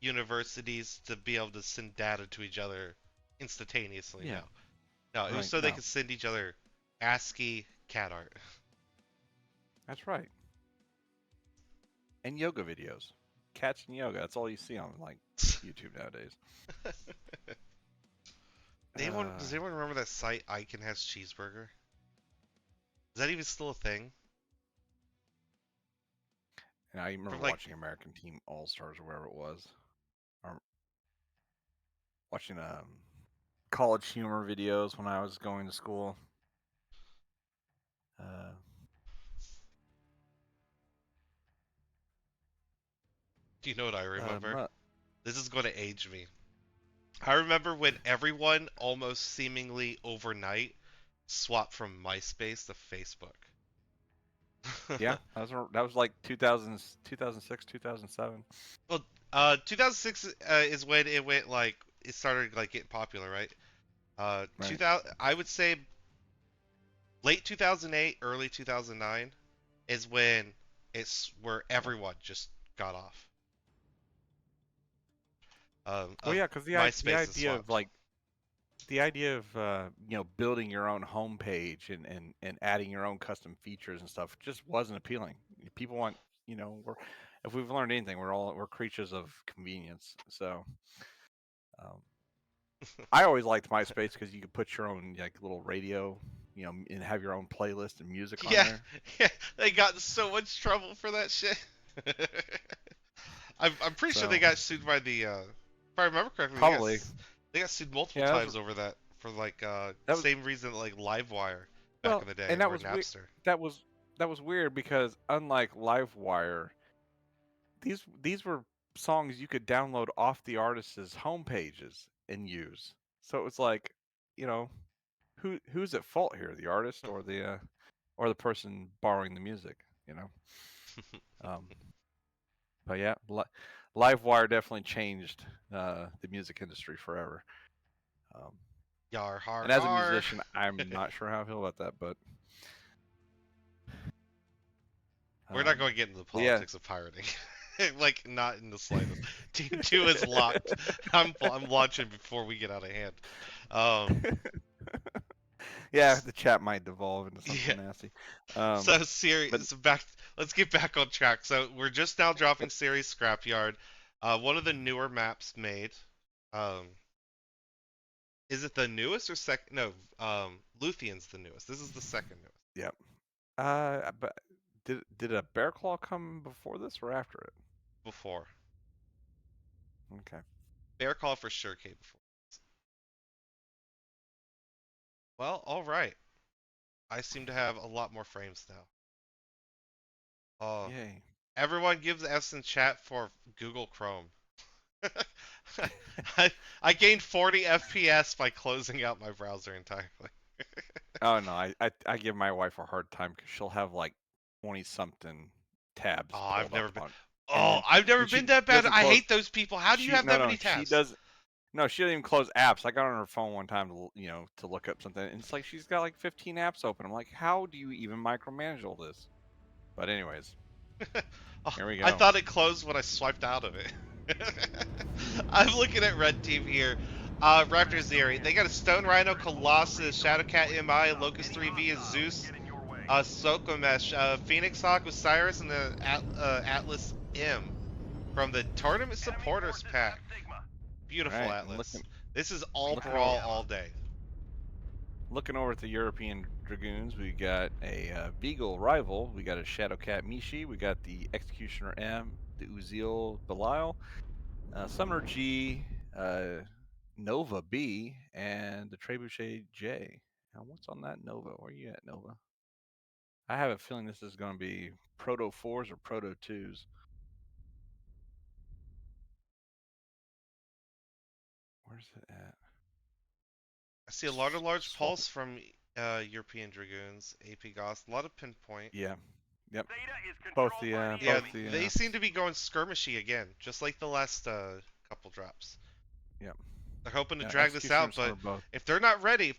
universities to be able to send data to each other instantaneously. Yeah. No, it was so they could send each other ASCII cat art. That's right. And yoga videos. catching yoga. That's all you see on like YouTube nowadays. Does anyone remember that site Icon Has Cheeseburger? Is that even still a thing? And I remember From like, watching American Team All Stars or wherever it was, or watching college humor videos when I was going to school. do you know what I remember? This is going to age me. I remember when everyone almost seemingly overnight swapped from MySpace to Facebook. Yeah, that was like 2006, 2007. Well, 2006 is when it went like it started like getting popular, right? Right. 2000, I would say late 2008, early 2009 is when it's where everyone just got off. Well, yeah, because the MySpace is idea of swapped. like the idea of building your own homepage and adding your own custom features and stuff just wasn't appealing. People want if we've learned anything, we're creatures of convenience. So I always liked MySpace because you could put your own like little radio, and have your own playlist and music on Yeah, there. yeah, they got in so much trouble for that shit. I'm pretty sure they So got sued by the. If I remember correctly, probably, they got sued multiple yeah, times over that for like that was same reason like LiveWire back well, in the day and that or was weird. Napster. That was weird because unlike LiveWire, these were songs you could download off the artist's homepages and use. So it was like, who's at fault here, the artist or the person borrowing the music, Um, but yeah, LiveWire definitely changed the music industry forever. Um, Yar har and as a har. musician, I'm not sure how I feel about that, but We're not going to get into the yeah. politics of pirating. Like not in the slightest. Team 2 is locked. I'm launching before we get out of hand. Yeah, the chat might devolve into something nasty. So series back. Let's get back on track. So we're just now dropping series Scrapyard. One of the newer maps made. Is it the newest or second? No, Luthien's the newest. This is the second newest. Yep. But did a Bear Claw come before this or after it? Before. Okay. Bear Claw for sure came before. Well, all right. I seem to have a lot more frames now. Oh, Yay. everyone gives S in chat for Google Chrome. I gained 40 FPS by closing out my browser entirely. Oh no, I give my wife a hard time because she'll have like 20 something tabs. Oh, I've never been. On, Oh, I've never been that bad. I hate those people. How do you have that many tabs? She doesn't. No, she doesn't even close apps. I got on her phone one time to look up something, and it's like she's got like 15 apps open. I'm like, how do you even micromanage all this? But anyways, here we go. I thought it closed when I swiped out of it. I'm looking at Red Team here. Raptors EYRI. They got a Stone Rhino, Colossus, Shadowcat MI, Locust 3V, Zeus, Sokomesh, Phoenix Hawk, Osiris, and the Atlas M from the Tournament Supporters Pack. Beautiful right, Atlas. This is all brawl all day. Looking over at the European Dragoons, we got a Beagle Rival, we got a Shadowcat Mishi, we got the Executioner M, the Uzil Belial, Summoner G, Nova B, and the Trebuchet J. Now, what's on that Nova? Where are you at, Nova? I have a feeling this is going to be Proto 4s or Proto 2s. Where's it at? I see a lot of large pulse from European Dragoons, AP Goss, a lot of pinpoint. Yeah. Yep. Both they seem to be going skirmishy again, just like the last couple drops. Yep. They're hoping to drag this out, but if they're not ready,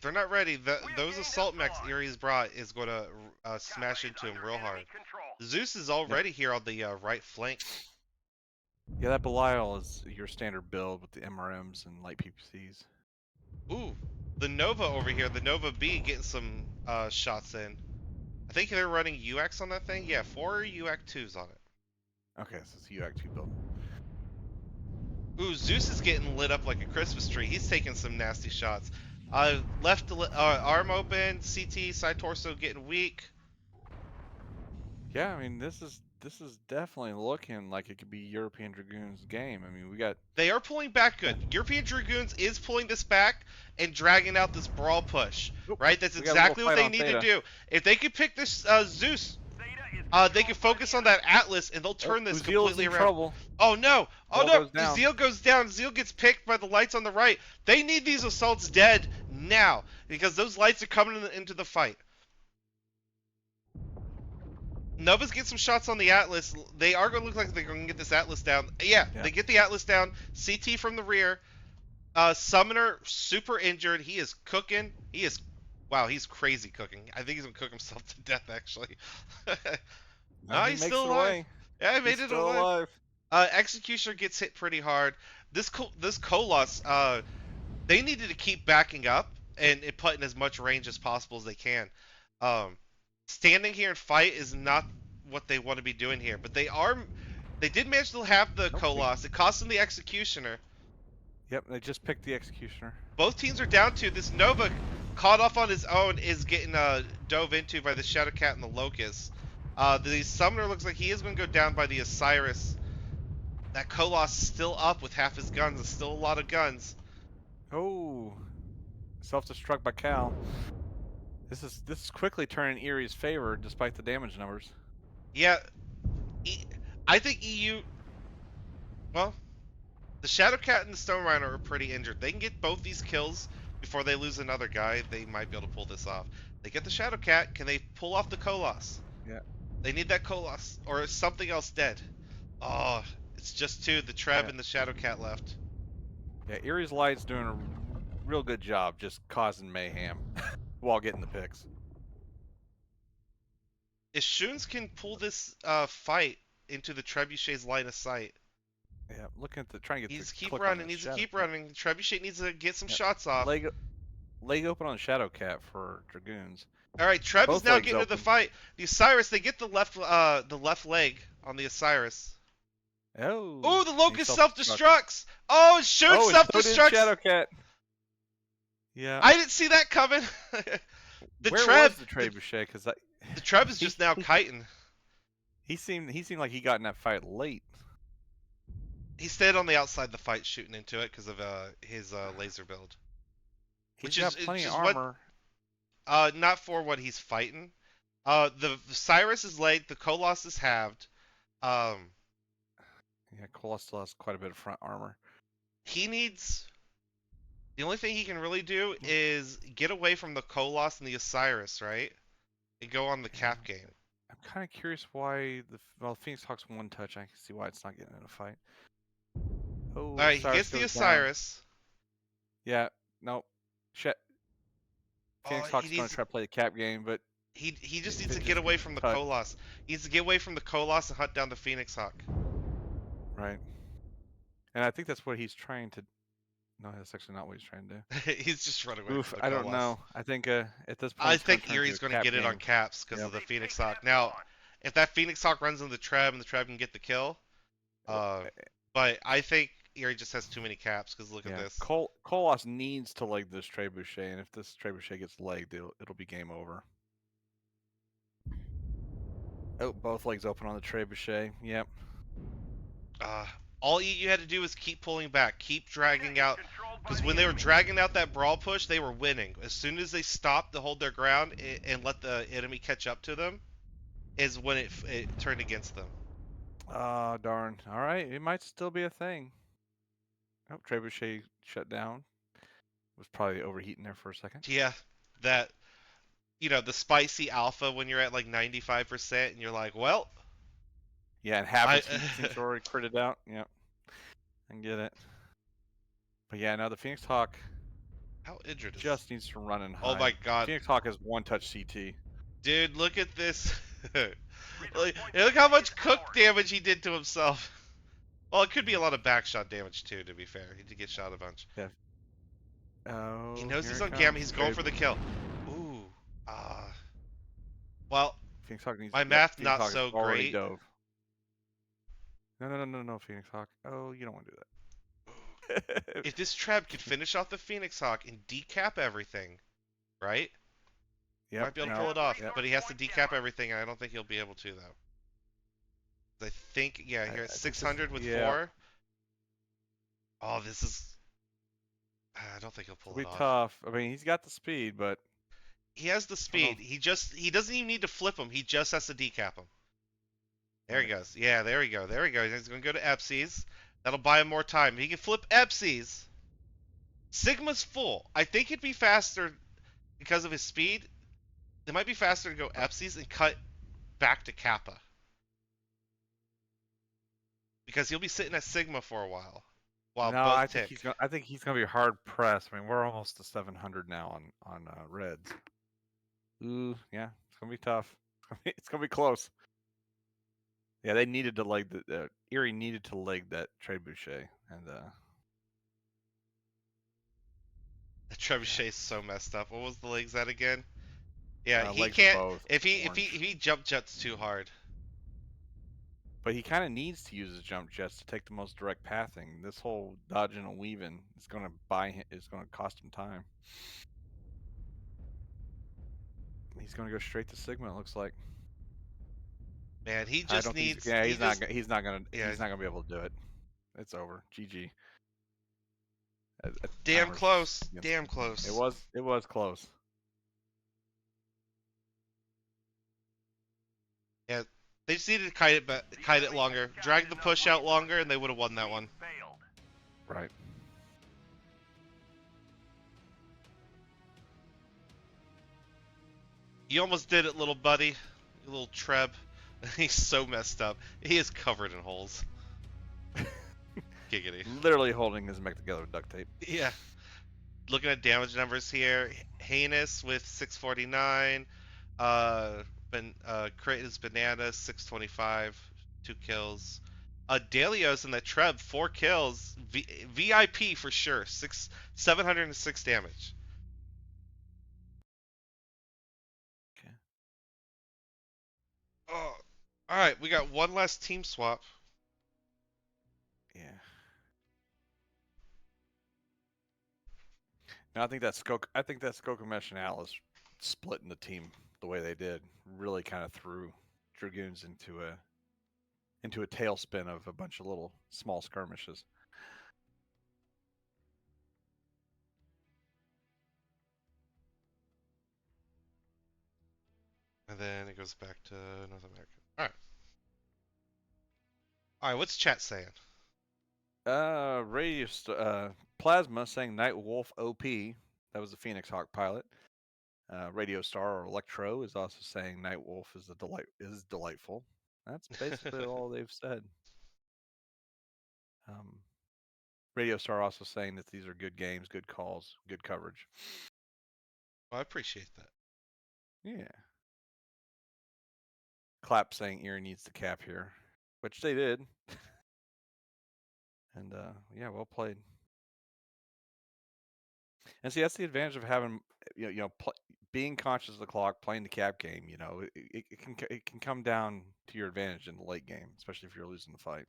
those assault mechs EYRI's brought is going to smash into them real hard. Zeus is already here on the right flank. Yeah, that Belial is your standard build with the MRMs and light PPCs. Ooh, the Nova over here, the Nova B getting some shots in. I think they're running UX on that thing. Yeah, 4 UX 2s on it. Okay, so it's UX 2 build. Ooh, Zeus is getting lit up like a Christmas tree. He's taking some nasty shots. Left arm open, CT, side torso getting weak. Yeah, I mean this is definitely looking like it could be European Dragoons' game. I mean we got. They are pulling back good. European Dragoons is pulling this back and dragging out this brawl push, Oop, right? That's we got a little exactly what fight they on need to Theta. do. If they could pick this Zeus, Theta is they can focus on that Atlas and they'll turn this Uziel's completely in around. trouble. Oh no! Oh Zeal no! goes down. Zeal goes down. Zeal gets picked by the lights on the right. They need these assaults dead now because those lights are coming into the fight. Novas get some shots on the Atlas. They are going to look like they're going to get this Atlas down. Yeah, they get the Atlas down. CT from the rear. Summoner super injured. He is cooking. Wow, he's crazy cooking. I think he's going to cook himself to death, actually. No, he's still alive. Yeah, he made it still alive. Executioner gets hit pretty hard. This Koloss, they needed to keep backing up and put in as much range as possible as they can. Standing here and fight is not what they want to be doing here, but they did manage to have the Koloss. It cost them the Executioner. Yep, they just picked the Executioner. Both teams are down to this Nova caught off on his own is getting dove into by the Shadowcat and the Locust. The Summoner looks like he is going to go down by the Osiris. That Koloss is still up with half his guns. There's still a lot of guns. Oh, self-destruct by Cal. This is quickly turning EYRI's favor despite the damage numbers. Yeah, I think EU. Well, the Shadowcat and the Stone Rhino are pretty injured. They can get both these kills before they lose another guy. They might be able to pull this off. They get the Shadowcat. Can they pull off the Koloss? Yeah. They need that Koloss or is something else dead. Oh, it's just two. The Treb and the Shadowcat left. Yeah, EYRI's Light's doing a real good job just causing mayhem while getting the picks. If Shoons can pull this fight into the Trebuchet's line of sight. Yeah, looking at trying to get. Needs to keep running. Needs to keep running. The Trebuchet needs to get some shots off. Leg open on Shadowcat for Dragoons. All right, Treb Both is now legs getting into the open. fight. The Osiris, they get the left leg on the Osiris. Oh. Oh, the Locust He self-destructs. Oh, Shoons self-destructs. So Shadowcat. Yeah. I didn't see that coming. Where was the Trebuchet? Because the Treb is just now kiting. He seemed like he got in that fight late. He stayed on the outside of the fight shooting into it because of his laser build. He's got plenty of armor. Not for what he's fighting. The Cyrus is late. The Koloss is halved. Yeah, Koloss still has quite a bit of front armor. He needs. The only thing he can really do is get away from the Koloss and the Osiris, right? And go on the cap game. I'm kind of curious why Phoenix Hawk's one touch. I can see why it's not getting in a fight. Oh, Alright, he gets the Osiris. Down. Yeah, no. Phoenix Hawk's going to try to play the cap game, but he just needs to get away from the Koloss. He needs to get away from the Koloss and hunt down the Phoenix Hawk. Right. And I think that's what he's trying to. No, that's actually not what he's trying to do. He's just running away from the Koloss. I don't know. I think at this point. I think EYRI's going to get it on caps because of the Phoenix Hawk. Now, if that Phoenix Hawk runs into the Treb and the Treb can get the kill, but I think EYRI just has too many caps because look at this. Koloss needs to leg this Trebuchet, and if this Trebuchet gets legged, it'll be game over. Oh, both legs open on the Trebuchet. Yep. All EU had to do was keep pulling back, keep dragging out. Because when they were dragging out that brawl push, they were winning. As soon as they stopped to hold their ground and let the enemy catch up to them, is when it turned against them. Ah, darn. All right, it might still be a thing. Oh, Trebuchet shut down. Was probably overheating there for a second. Yeah, that, the spicy alpha when you're at like 95% and you're like, well. Yeah, and half the team's already critted out. Yep, I get it. But yeah, now the Phoenix Hawk. How injured is just needs to run and hide. Oh my god. Phoenix Hawk has one-touch CT. Dude, look at this. Look how much cook damage he did to himself. Well, it could be a lot of backshot damage too, to be fair. He did get shot a bunch. Yeah. Oh, he knows he's on camera. He's going for the kill. Ooh. Well, Phoenix Hawk needs my math not so great. Dove. No, Phoenix Hawk. Oh, you don't want to do that. If this Treb could finish off the Phoenix Hawk and decap everything, right? Yep. Might be able to No. pull it off, Yep. but he has to decap everything, and I don't think he'll be able to, though. I think, yeah, I here at think this. 600 with Yeah. 4. Oh, this is... I don't think he'll pull It'll it be off. tough. I mean, he's got the speed, but He has the speed. He doesn't even need to flip him. He just has to decap him. There he goes. Yeah, there we go. There we go. He's going to go to Epsies. That'll buy him more time. He can flip Epsies. Sigma's full. I think it'd be faster because of his speed. It might be faster to go Epsies and cut back to Kappa. Because he'll be sitting at Sigma for a while. While no, both I think tick. he's gonna. I think he's gonna be hard pressed. I mean, we're almost to 700 now on Reds. Ooh, yeah, it's gonna be tough. It's gonna be close. Yeah, they needed to leg the EYRI needed to leg that trebuchet, and The trebuchet's so messed up. What was the legs at again? Yeah, he legs can't both if he orange. jump jets too hard. But he kind of needs to use his jump jets to take the most direct pathing. This whole dodging and weaving is going to cost him time. He's going to go straight to Sigma. It looks like. Man, he I just don't think needs. yeah, He he's just, not. He's not gonna. yeah, He's not gonna be able to do it. It's over. GG. damn close. Damn It close. was. It was close. Yeah, they just needed to kite it longer, drag the push out longer, and they would have won that one. Failed. Right. You almost did it, little buddy. You little Treb. He's so messed up. He is covered in holes. Giggity. Literally holding his mech together with duct tape. Yeah. Looking at damage numbers here, Heinous with 649. Kratos Banana 625, 2 kills. Delios in that Treb 4 kills. VIP for sure, 706 damage. Okay. Oh, all right, we got one last team swap. Yeah. Now I think that Skokomesh and Atlas splitting the team the way they did really kind of threw Dragoons into a tailspin of a bunch of little small skirmishes. And then it goes back to North America. All right. All right, what's chat saying? Plasma saying Night Wolf OP. That was the Phoenix Hawk pilot. Radio Star or Electro is also saying Night Wolf is delightful. That's basically all they've said. Radio Star also saying that these are good games, good calls, good coverage. Well, I appreciate that. Yeah. Clap saying EYRI needs to cap here, which they did. And yeah, well played. And see, that's the advantage of having being conscious of the clock, playing the cap game. You know, it can come down to your advantage in the late game, especially if you're losing the fight.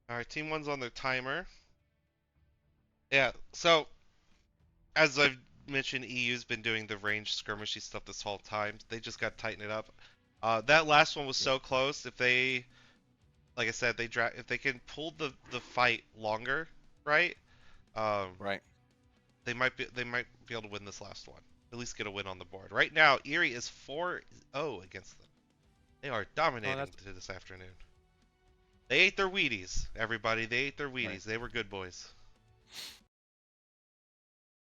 All right, Team 1's on their timer. Yeah, so as I've mentioned, EU's been doing the range skirmishy stuff this whole time. They just got to tighten it up. That last one was so close. If they, like I said, if they can pull the fight longer, right? Right. They might be able to win this last one. At least get a win on the board. Right now, EYRI is 4-0 against them. They are dominating this afternoon. They ate their Wheaties, everybody. They ate their Wheaties. Right. They were good boys.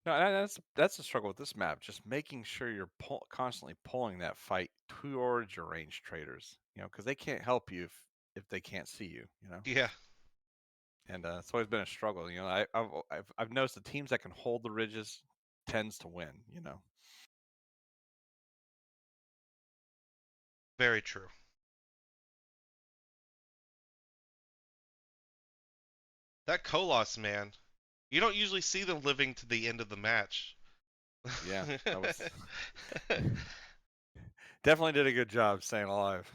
No, that's the struggle with this map. Just making sure you're constantly pulling that fight towards your range traders. You know, because they can't help you if they can't see you. You know. Yeah. And it's always been a struggle. You know, I've noticed the teams that can hold the ridges tends to win. You know. Very true. That Kolos, man. You don't usually see them living to the end of the match. Yeah, that was definitely did a good job staying alive.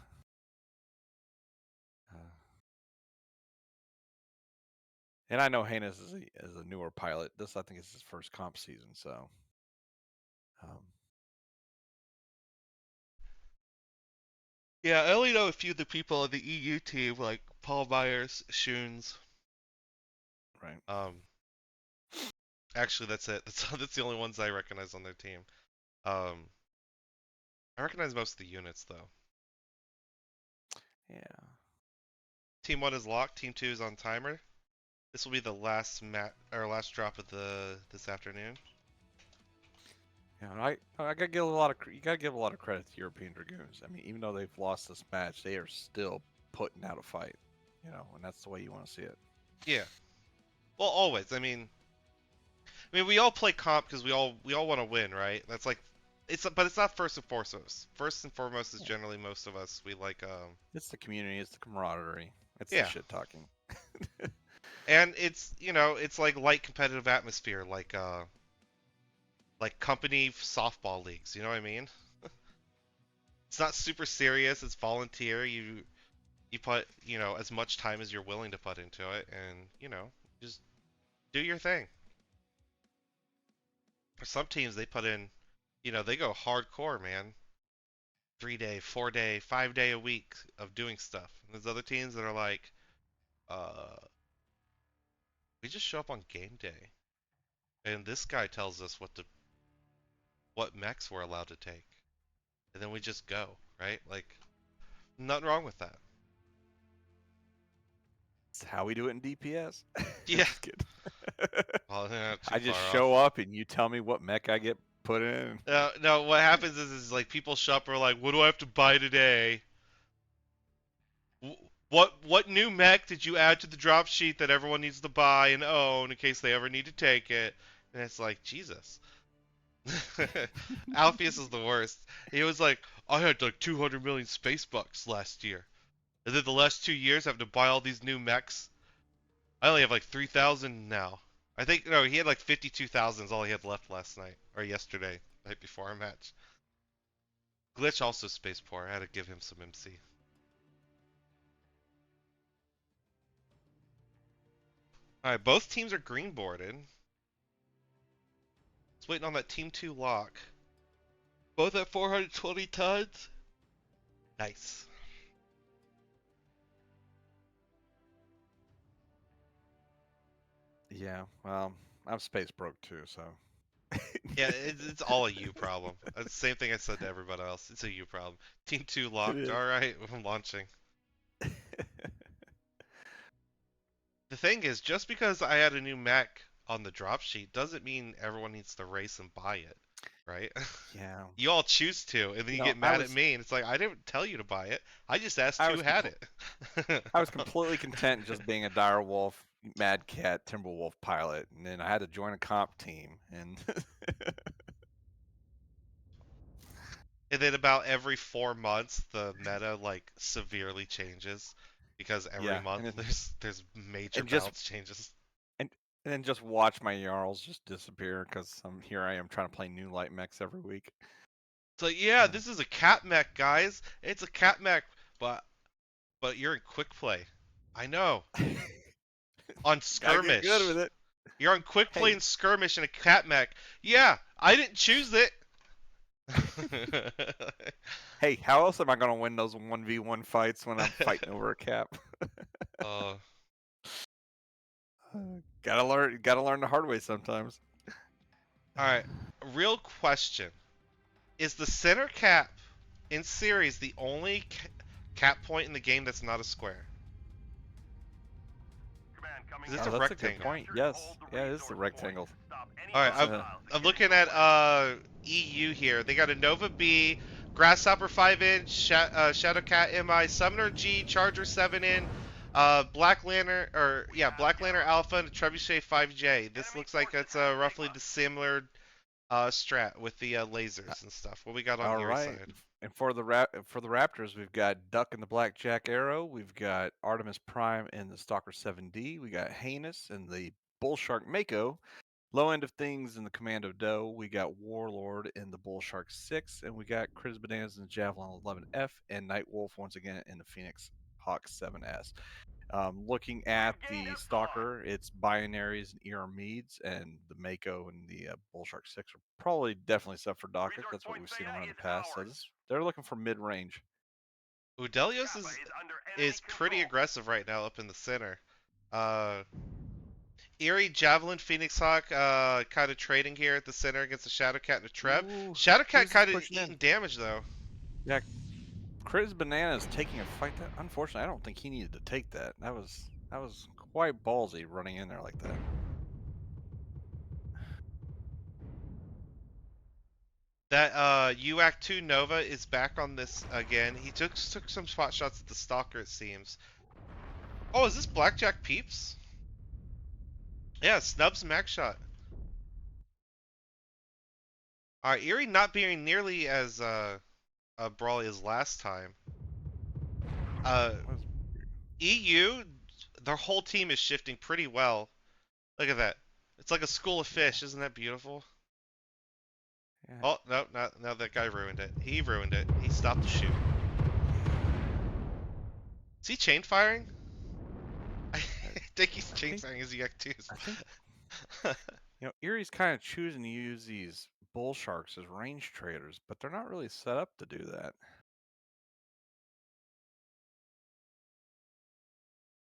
And I know Haynes is a newer pilot. This, I think, is his first comp season. So, um, Yeah, I only know a few of the people on the EU team, like Paul Myers, Shoons. right. Actually, that's it. That's the only ones I recognize on their team. Um, I recognize most of the units though. Yeah. Team 1 is locked. Team 2 is on timer. This will be the last last drop of the this afternoon. Yeah, I gotta give a lot of you gotta give a lot of credit to European Dragoons. I mean, even though they've lost this match, they are still putting out a fight. And that's the way you want to see it. Yeah. Well, always. I mean, we all play comp because we all want to win, right? That's like, but it's not first and foremost. First and foremost is Yeah. generally most of us. We like It's the community, it's the camaraderie, it's the yeah, shit talking. and it's like light competitive atmosphere, like company softball leagues. You know what I mean? It's not super serious. It's volunteer. You put as much time as you're willing to put into it, and just do your thing. For some teams, they put in, they go hardcore, man. 3 day, 4 day, 5 day a week of doing stuff. And there's other teams that are like, uh, we just show up on game day, and this guy tells us what mechs we're allowed to take, and then we just go, right? Like, nothing wrong with that. It's how we do it in DPS. Yeah. Just kidding. Well, not too I just far show off. up and you tell me what mech I get put in. No, what happens is like people show up and are like, what do I have to buy today? What new mech did you add to the drop sheet that everyone needs to buy and own in case they ever need to take it? And it's like, Jesus. Alpheus is the worst. He was like, I had like 200 million space bucks last year. And then the last 2 years I have to buy all these new mechs. I only have like 3,000 now. I think, no, he had like 52,000 is all he had left last night. Or yesterday, night before our match. Glitch also space poor. I had to give him some MC. Alright, both teams are green boarded. Just waiting on that team 2 lock. Both at 420 tons. Nice. Yeah, well, I'm space broke too, so. Yeah, it's all a you problem. That's the same thing I said to everybody else. It's a you problem. Team 2 locked. Alright, I'm launching. The thing is, just because I had a new mech on the drop sheet doesn't mean everyone needs to race and buy it, right? Yeah. You all choose to, and then you get mad at me, and it's like, I didn't tell you to buy it. I just asked who had it. I was completely content just being a dire wolf, mad cat, timberwolf pilot, and then I had to join a comp team, and And then about every 4 months, the meta like severely changes because every yeah, month and then there's major and just balance changes. and and then just watch my Jarls just disappear because here I am trying to play new light mechs every week. So yeah, this is a cat mech, guys. It's a cat mech, but you're in quick play. I know. On Gotta get good skirmish. with it. You're on quick play Hey, and skirmish in a cat mech. Yeah, I didn't choose it. hey, how else am I gonna win those 1v1 fights when I'm fighting over a cap? uh, Gotta learn the hard way sometimes. all right. Real question: is the center cap in series the only cap point in the game that's not a square? Because it's a That's a good rectangle. point. Yes, yeah, it is the rectangle. All right, It's I'm looking at EU here. They got a Nova B, Grasshopper 5-inch, Shadowcat MI, Summoner G, Charger 7-in, Black Lantern Black Lantern Alpha, and a Trebuchet 5J. This looks like it's roughly the similar strat with the lasers and stuff. What we got on All your right. side? And for the Raptors, we've got Duck and the Blackjack Arrow. We've got Artemis Prime and the Stalker 7D. We got Heinous and the Bull Shark Mako. Low end of things in the Commando Doe. We got Warlord in the Bull Shark 6. And we got Chris Bananas in the Javelin 11F. And Night Wolf once again in the Phoenix Hawk 7S. Looking at the Stalker, it's binaries and ER Meads, and the Mako and the Bullshark 6 are probably definitely set for Dockets. That's what we've seen them run in the past. So they're looking for mid-range. Udelios is pretty aggressive right now up in the center. EYRI, Javelin, Phoenix Hawk kind of trading here at the center against the Shadowcat and a Treb. Ooh, Shadowcat kind of pushing in. eating damage though. Yeah, Chris Banana is taking a fight that unfortunately I don't think he needed to take that. That was quite ballsy running in there like that. That UAC 2 Nova is back on this again. He took some spot shots at the Stalker, it seems. Oh, is this Blackjack Peeps? Yeah, Snub's max shot. EYRI not being nearly as brawly as last time. EU, their whole team is shifting pretty well. Look at that. It's like a school of fish. Isn't that beautiful? Yeah. Oh, no, no, that guy ruined it. He ruined it. He stopped the shoot. Is he chain firing? I think he's chain firing his EX2s. You know, EYRI's kind of choosing to use these bull sharks as range traders, but they're not really set up to do that.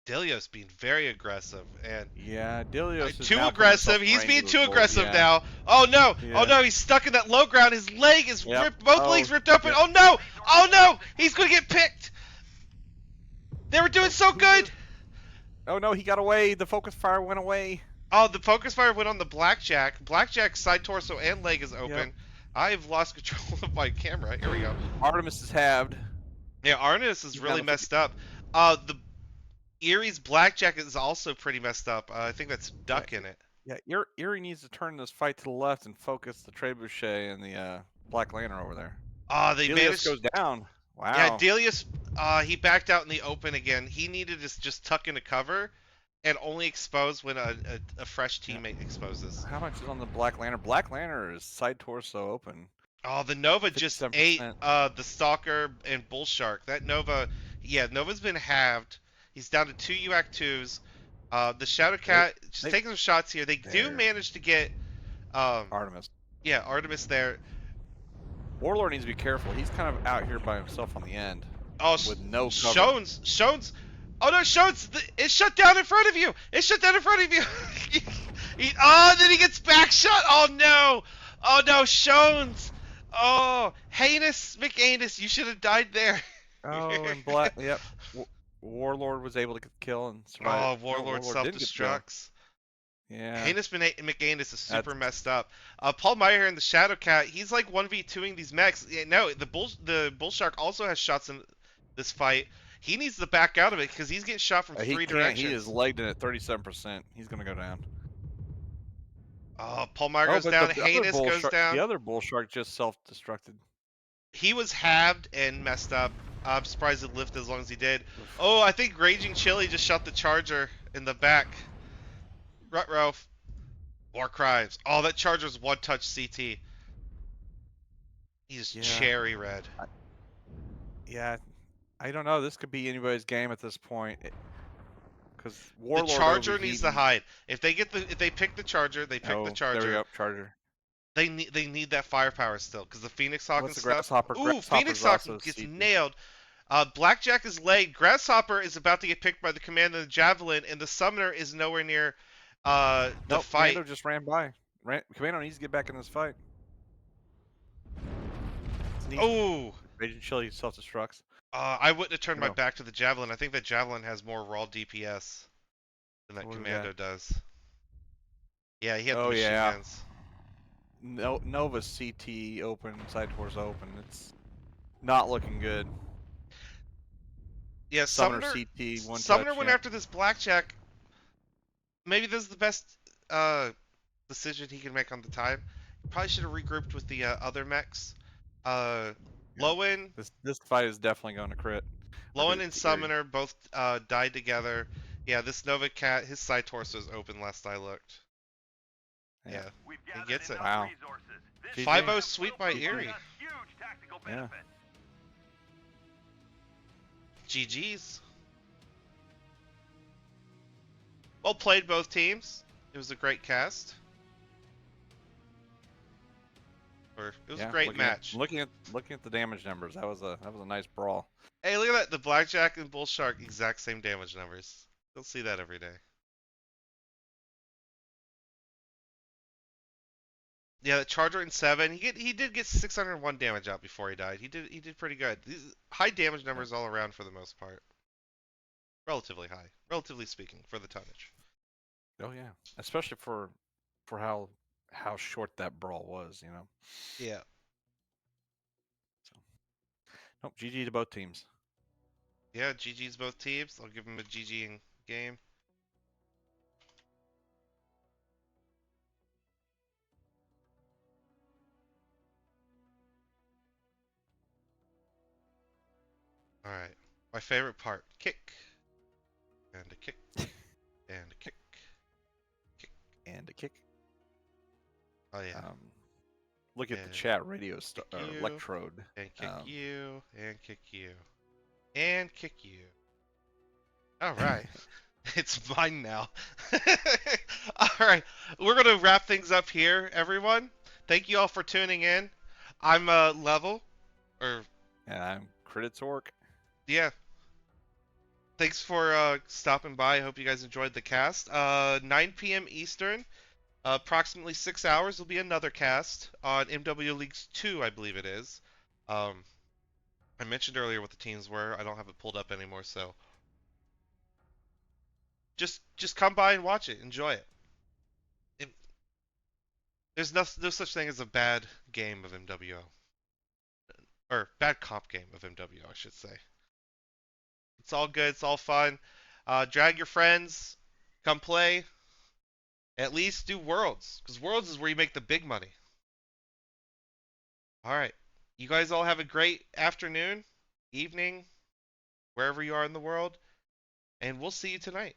Delios being very aggressive and yeah, Delios is too now aggressive. He's being too aggressive yeah. now. Oh no! Yeah. Oh no! He's stuck in that low ground. His leg is ripped. Both legs ripped open. Yep. Oh no! Oh no! He's gonna get picked. They were doing so good. Oh no! He got away. The focus fire went away. Oh, the focus fire went on the Blackjack. Blackjack's side torso and leg is open. Yep. I've lost control of my camera. Here we go. Artemis is halved. Yeah, Artemis is really messed up. The EYRI's Blackjack is also pretty messed up. I think that's Duck in it. Yeah, EYRI needs to turn this fight to the left and focus the Trebuchet and the Black Lantern over there. They Delius managed. goes down. Wow. Yeah, Delius, he backed out in the open again. He needed to just tuck into cover and only expose when a fresh teammate exposes. How much is on the Black Lantern? Black Lantern is side torso open. Oh, the Nova just 57%. ate the Stalker and Bullshark. That Nova, yeah, Nova's been halved. He's down to 2 UAC 2s. The Shadowcat just taking some shots here. They do manage to get Artemis. Yeah, Artemis there. Warlord needs to be careful. He's kind of out here by himself on the end. Oh, with no cover. Shones. Oh no, Shones! It's shut down in front of you. It's shut down in front of you. Then he gets back shot. Oh no! Oh no, Shones! Oh, heinous McAnus, you should have died there. Oh, and Black. Yep. Warlord was able to get the kill and survive. Oh, Warlord self-destructs. Yeah. Heinous McAnus is super messed up. Paul Meyer here in the Shadowcat, he's like 1v2ing these mechs. Yeah, no, the Bullshark also has shots in this fight. He needs to back out of it because he's getting shot from 3 directions. He is legged in at 37%. He's going to go down. Paul Meyer goes down. Heinous goes down. The other Bullshark just self-destructed. He was halved and messed up. I'm surprised it lived as long as he did. Oh, I think Raging Chili just shot the Charger in the back. Rutrow. War Crimes. Oh, that Charger's one-touch CT. He's cherry red. I don't know. This could be anybody's game at this point. Because Warlord the Charger needs to hide. If they pick the Charger, they pick the Charger. There we go, Charger. They need that firepower still, because the Phoenix Hawk and stuff. Grasshopper? Ooh, Phoenix Hawk gets nailed. Blackjack is laid. Grasshopper is about to get picked by the Commander of the Javelin, and the Summoner is nowhere near the fight. Commando just ran by. Commando needs to get back in this fight. Oh! Raging Chili self-destructs. I wouldn't have turned my back to the Javelin. I think that Javelin has more raw DPS than that Commando does. Yeah, he had the machine guns. Nova CT open, side doors open. It's not looking good. Yeah, Summoner CT, one Summoner touch, went after this Blackjack. Maybe this is the best decision he can make on the time. Probably should have regrouped with the other mechs. Lowen. This fight is definitely going to crit. Lowen and Summoner both died together. Yeah, this Nova Cat, his side torso is open last I looked. Yeah, he gets it. Wow. 5-0 sweep by EYRI. Yeah. GG's. Well played, both teams. It was a great cast. Or it was a Yeah, great match. looking at the damage numbers. That was a nice brawl. Hey, look at that. The Blackjack and Bull Shark, exact same damage numbers. You'll see that every day. Yeah, the Charger in 7. He did get 601 damage out before he died. He did pretty good. These high damage numbers all around for the most part. Relatively high, relatively speaking, for the tonnage. Oh yeah, especially for how short that brawl was, you know. Yeah. So, nope, GG to both teams. Yeah, GG's both teams. I'll give them a GG in game. Alright. My favorite part. Kick. And a kick. And a kick. Kick. And a kick. Oh yeah. Look at the And chat radio kick you, electrode. and kick you. And kick you. And kick you. Alright. It's mine now. Alright. We're gonna wrap things up here, everyone. Thank you all for tuning in. I'm Level. Or And I'm Creditork. yeah. Thanks for stopping by. I hope you guys enjoyed the cast. 9 p.m. Eastern, approximately 6 hours, will be another cast on MW Leagues 2, I believe it is. I mentioned earlier what the teams were. I don't have it pulled up anymore, so just come by and watch it. Enjoy it. There's no such thing as a bad game of MWO. Or bad comp game of MWO, I should say. It's all good. It's all fun. Drag your friends. Come play. At least do Worlds, because Worlds is where you make the big money. Alright. You guys all have a great afternoon, evening, wherever you are in the world, and we'll see you tonight.